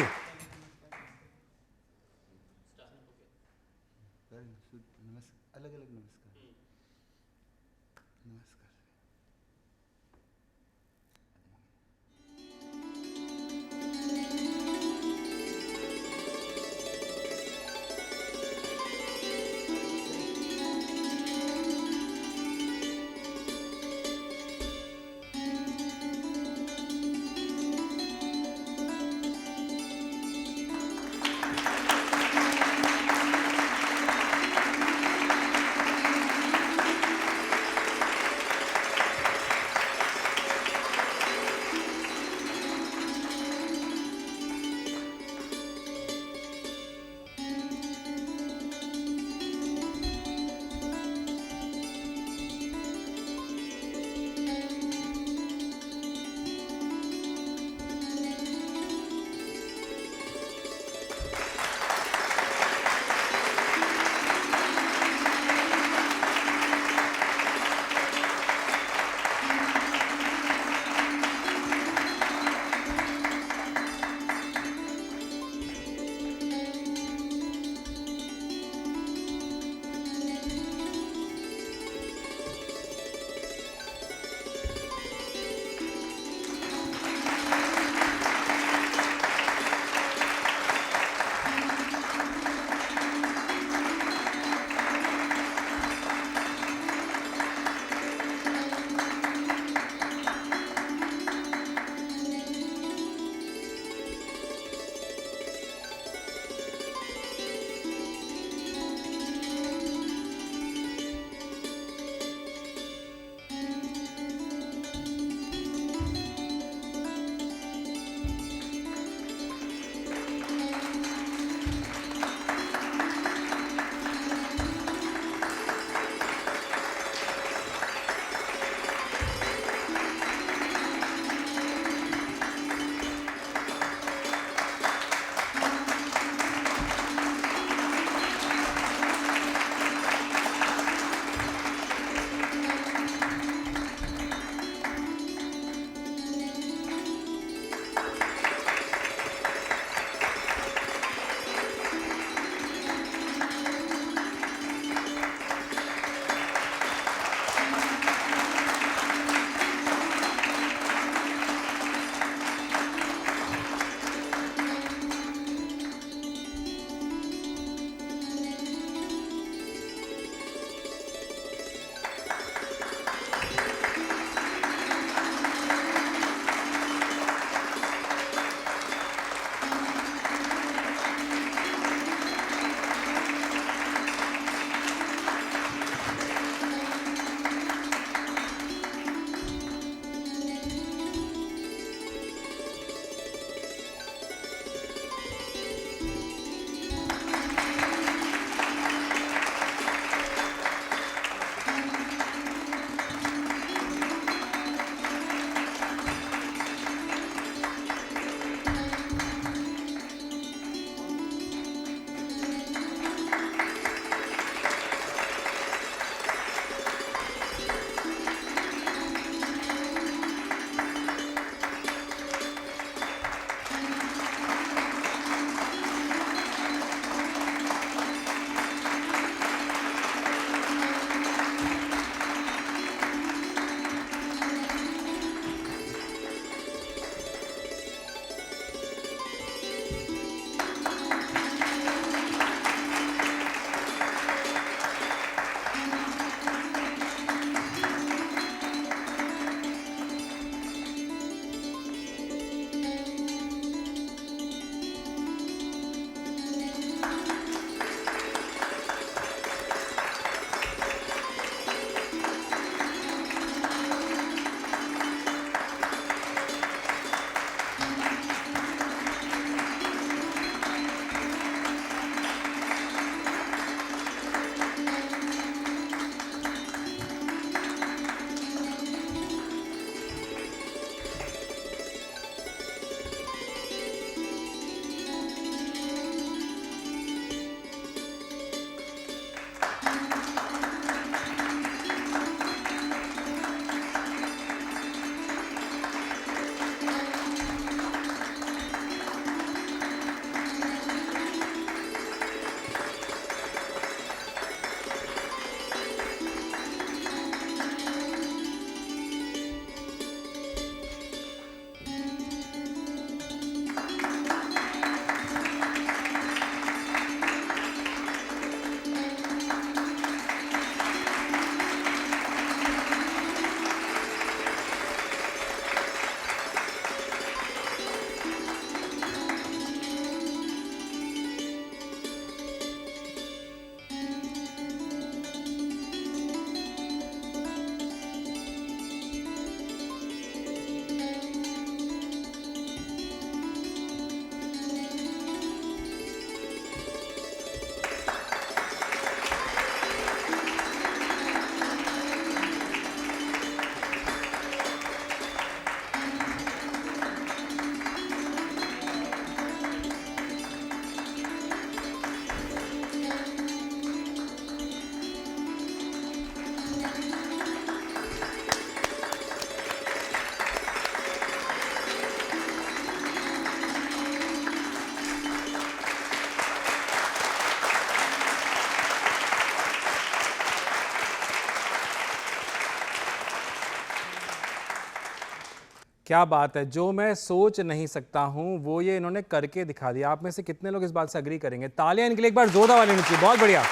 क्या बात है, जो मैं सोच नहीं सकता हूं वो ये इन्होंने करके दिखा दिया। आप में से कितने लोग इस बात से अग्री करेंगे? तालियां इनके लिए एक बार जोरदार वाली नीचे। बहुत बढ़िया।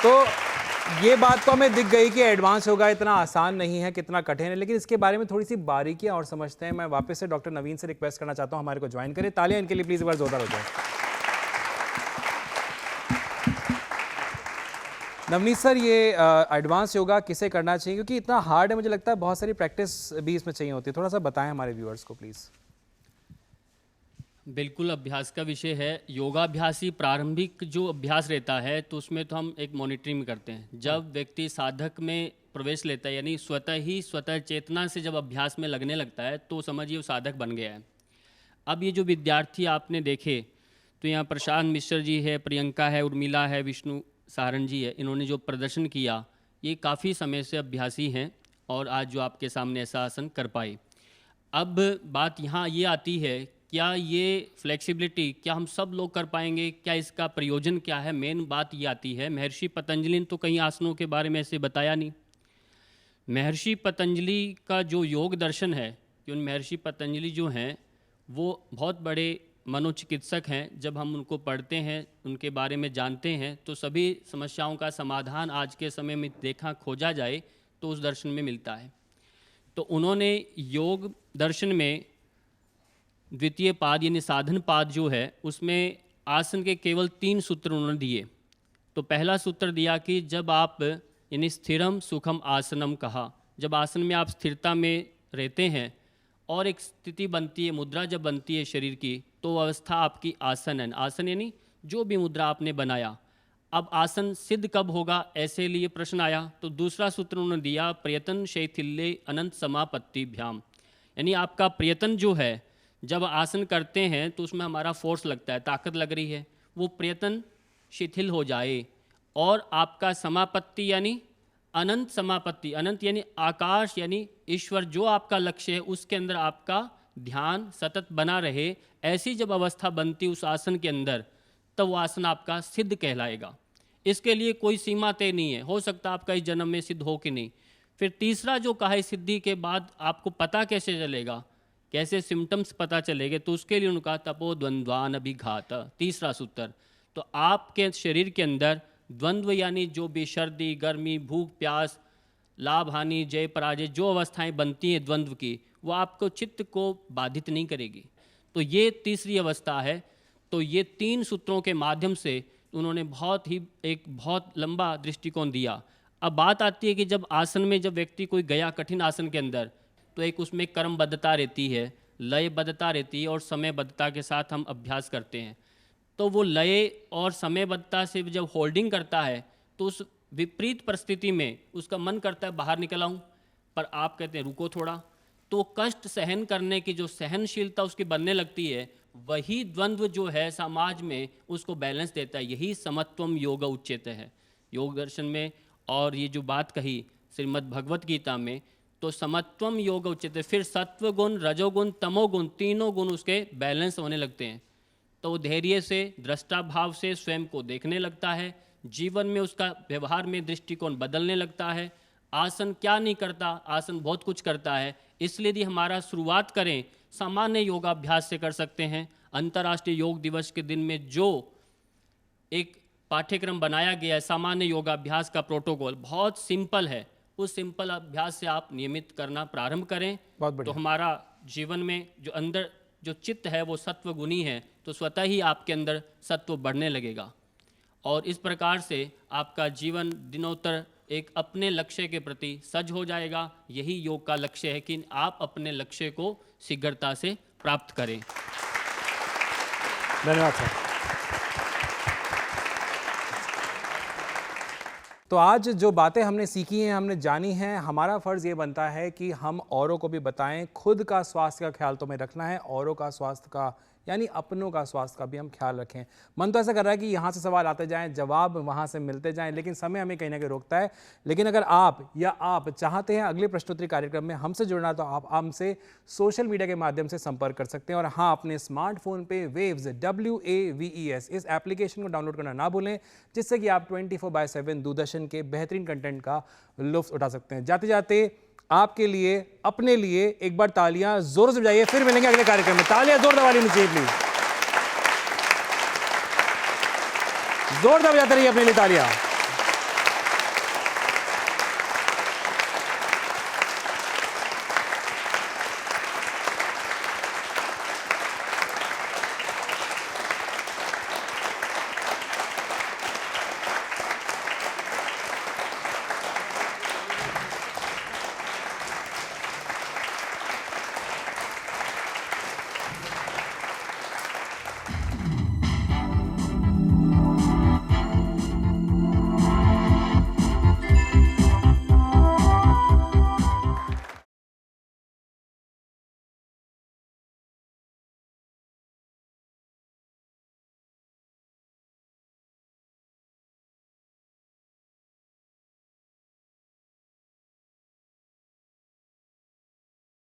तो ये बात तो हमें दिख गई कि एडवांस योगा इतना आसान नहीं है, कितना कठिन है, लेकिन इसके बारे में थोड़ी सी बारीकियां और समझते हैं। मैं वापस से डॉक्टर नवीन से रिक्वेस्ट करना चाहता हूं हमारे को ज्वाइन करें। तालियां इनके लिए प्लीज एक बार जोरदार हो जाए। नवनीत सर, ये एडवांस योगा किसे करना चाहिए, क्योंकि इतना हार्ड है, मुझे लगता है बहुत सारी प्रैक्टिस भी इसमें चाहिए होती है। थोड़ा सा बताएं हमारे व्यूअर्स को प्लीज़। बिल्कुल अभ्यास का विषय है। योगाभ्यास ही प्रारंभिक जो अभ्यास रहता है तो उसमें तो हम एक मॉनिटरिंग करते हैं। जब व्यक्ति साधक में प्रवेश लेता है, यानी स्वतः चेतना से जब अभ्यास में लगने लगता है, तो समझिए वो साधक बन गया है। अब ये जो विद्यार्थी आपने देखे, तो यहाँ प्रशांत मिश्र जी है, प्रियंका है, उर्मिला है, विष्णु सारण जी है, इन्होंने जो प्रदर्शन किया, ये काफ़ी समय से अभ्यासी हैं और आज जो आपके सामने ऐसा आसन कर पाए। अब बात यहाँ ये आती है, क्या ये फ्लेक्सिबिलिटी क्या हम सब लोग कर पाएंगे, क्या इसका प्रयोजन क्या है? मेन बात ये आती है, महर्षि पतंजलि ने तो कई आसनों के बारे में ऐसे बताया नहीं। महर्षि पतंजलि का जो योग दर्शन है, क्योंकि महर्षि पतंजलि जो हैं वो बहुत बड़े मनोचिकित्सक हैं। जब हम उनको पढ़ते हैं, उनके बारे में जानते हैं, तो सभी समस्याओं का समाधान आज के समय में देखा खोजा जाए तो उस दर्शन में मिलता है। तो उन्होंने योग दर्शन में द्वितीय पाद यानी साधन पाद जो है, उसमें आसन के केवल 3 सूत्र उन्होंने दिए। तो पहला सूत्र दिया कि जब आप यानी स्थिरम सुखम आसनम कहा, जब आसन में आप स्थिरता में रहते हैं और एक स्थिति बनती है, मुद्रा जब बनती है शरीर की, तो अवस्था आपकी आसन है। आसन यानी जो भी मुद्रा आपने बनाया। अब आसन सिद्ध कब होगा, ऐसे लिए प्रश्न आया। तो दूसरा सूत्र उन्होंने दिया, प्रयत्न शैथिल्य अनंत समापत्तिभ्याम, यानी आपका प्रयत्न जो है, जब आसन करते हैं तो उसमें हमारा फोर्स लगता है, ताकत लग रही है, वो प्रयत्न शिथिल हो जाए और आपका समापत्ति यानी अनंत समापत्ति, अनंत यानी आकाश यानी ईश्वर, जो आपका लक्ष्य है उसके अंदर आपका ध्यान सतत बना रहे। ऐसी जब अवस्था बनती उस आसन के अंदर, तब वो आसन आपका सिद्ध कहलाएगा। इसके लिए कोई सीमा तय नहीं है, हो सकता आपका इस जन्म में सिद्ध हो कि नहीं। फिर तीसरा जो कहा है, सिद्धि के बाद आपको पता कैसे चलेगा, कैसे सिम्टम्स पता चलेंगे, तो उसके लिए उनका तपो द्वंद्वान अभिघात, तीसरा सूत्र। तो आपके शरीर के अंदर द्वंद्व यानी जो भी सर्दी, गर्मी, भूख, प्यास, लाभ, हानि, जय, पराजय, जो अवस्थाएं बनती हैं द्वंद्व की, वो आपको चित्त को बाधित नहीं करेगी। तो ये तीसरी अवस्था है। तो ये 3 सूत्रों के माध्यम से उन्होंने बहुत लंबा दृष्टिकोण दिया। अब बात आती है कि जब आसन में जब व्यक्ति कोई गया कठिन आसन के अंदर, तो एक उसमें कर्मबद्धता रहती है, लयबद्धता रहती है और समयबद्धता के साथ हम अभ्यास करते हैं। तो वो लय और समयबद्धता से जब होल्डिंग करता है, तो उस विपरीत परिस्थिति में उसका मन करता है बाहर निकल आऊं, पर आप कहते हैं रुको थोड़ा। तो कष्ट सहन करने की जो सहनशीलता उसकी बनने लगती है, वही द्वंद्व जो है समाज में उसको बैलेंस देता है। यही समत्वम योग उच्यते है योग दर्शन में। और ये जो बात कही श्रीमद् भगवत गीता में, तो समत्वम योग उच्यते, फिर सत्व गुण, रजोगुण, तमोगुण, तीनों गुण उसके बैलेंस होने लगते हैं। तो वो धैर्य से, दृष्टा भाव से स्वयं को देखने लगता है, जीवन में उसका व्यवहार में दृष्टिकोण बदलने लगता है। आसन क्या नहीं करता, आसन बहुत कुछ करता है। इसलिए यदि हमारा शुरुआत करें सामान्य योगाभ्यास से कर सकते हैं। अंतर्राष्ट्रीय योग दिवस के दिन में जो एक पाठ्यक्रम बनाया गया है सामान्य योगाभ्यास का प्रोटोकॉल, बहुत सिंपल है। उस सिंपल अभ्यास से आप नियमित करना प्रारंभ करें, तो हमारा जीवन में जो अंदर जो चित्त है वो सत्व गुणी है, तो स्वतः ही आपके अंदर सत्व बढ़ने लगेगा। और इस प्रकार से आपका जीवन दिनोत्तर एक अपने लक्ष्य के प्रति सज हो जाएगा। यही योग का लक्ष्य है कि आप अपने लक्ष्य को शीघ्रता से प्राप्त करें। धन्यवाद सर। तो आज जो बातें हमने सीखी हैं, हमने जानी हैं, हमारा फ़र्ज़ ये बनता है कि हम औरों को भी बताएं। खुद का स्वास्थ्य का ख्याल तो हमें रखना है, औरों का स्वास्थ्य का यानी अपनों का स्वास्थ्य का भी हम ख्याल रखें। मन तो ऐसा कर रहा है कि यहाँ से सवाल आते जाएं, जवाब वहाँ से मिलते जाएं, लेकिन समय हमें कहीं ना कहीं रोकता है। लेकिन अगर आप चाहते हैं अगले प्रश्नोत्तरी कार्यक्रम में हमसे जुड़ना, तो आप हमसे सोशल मीडिया के माध्यम से संपर्क कर सकते हैं। और हाँ, अपने स्मार्टफोन पे वेव्स WAVES इस एप्लीकेशन को डाउनलोड करना ना भूलें, जिससे कि आप 24/7 दूरदर्शन के बेहतरीन कंटेंट का लुत्फ उठा सकते हैं। जाते जाते आपके लिए, अपने लिए एक बार तालियां जोर से बजाइए। फिर मिलेंगे अगले कार्यक्रम में। तालियां जोरदार वाली नीचे प्लीज, जोरदार बजाते रहिए अपने लिए तालियां।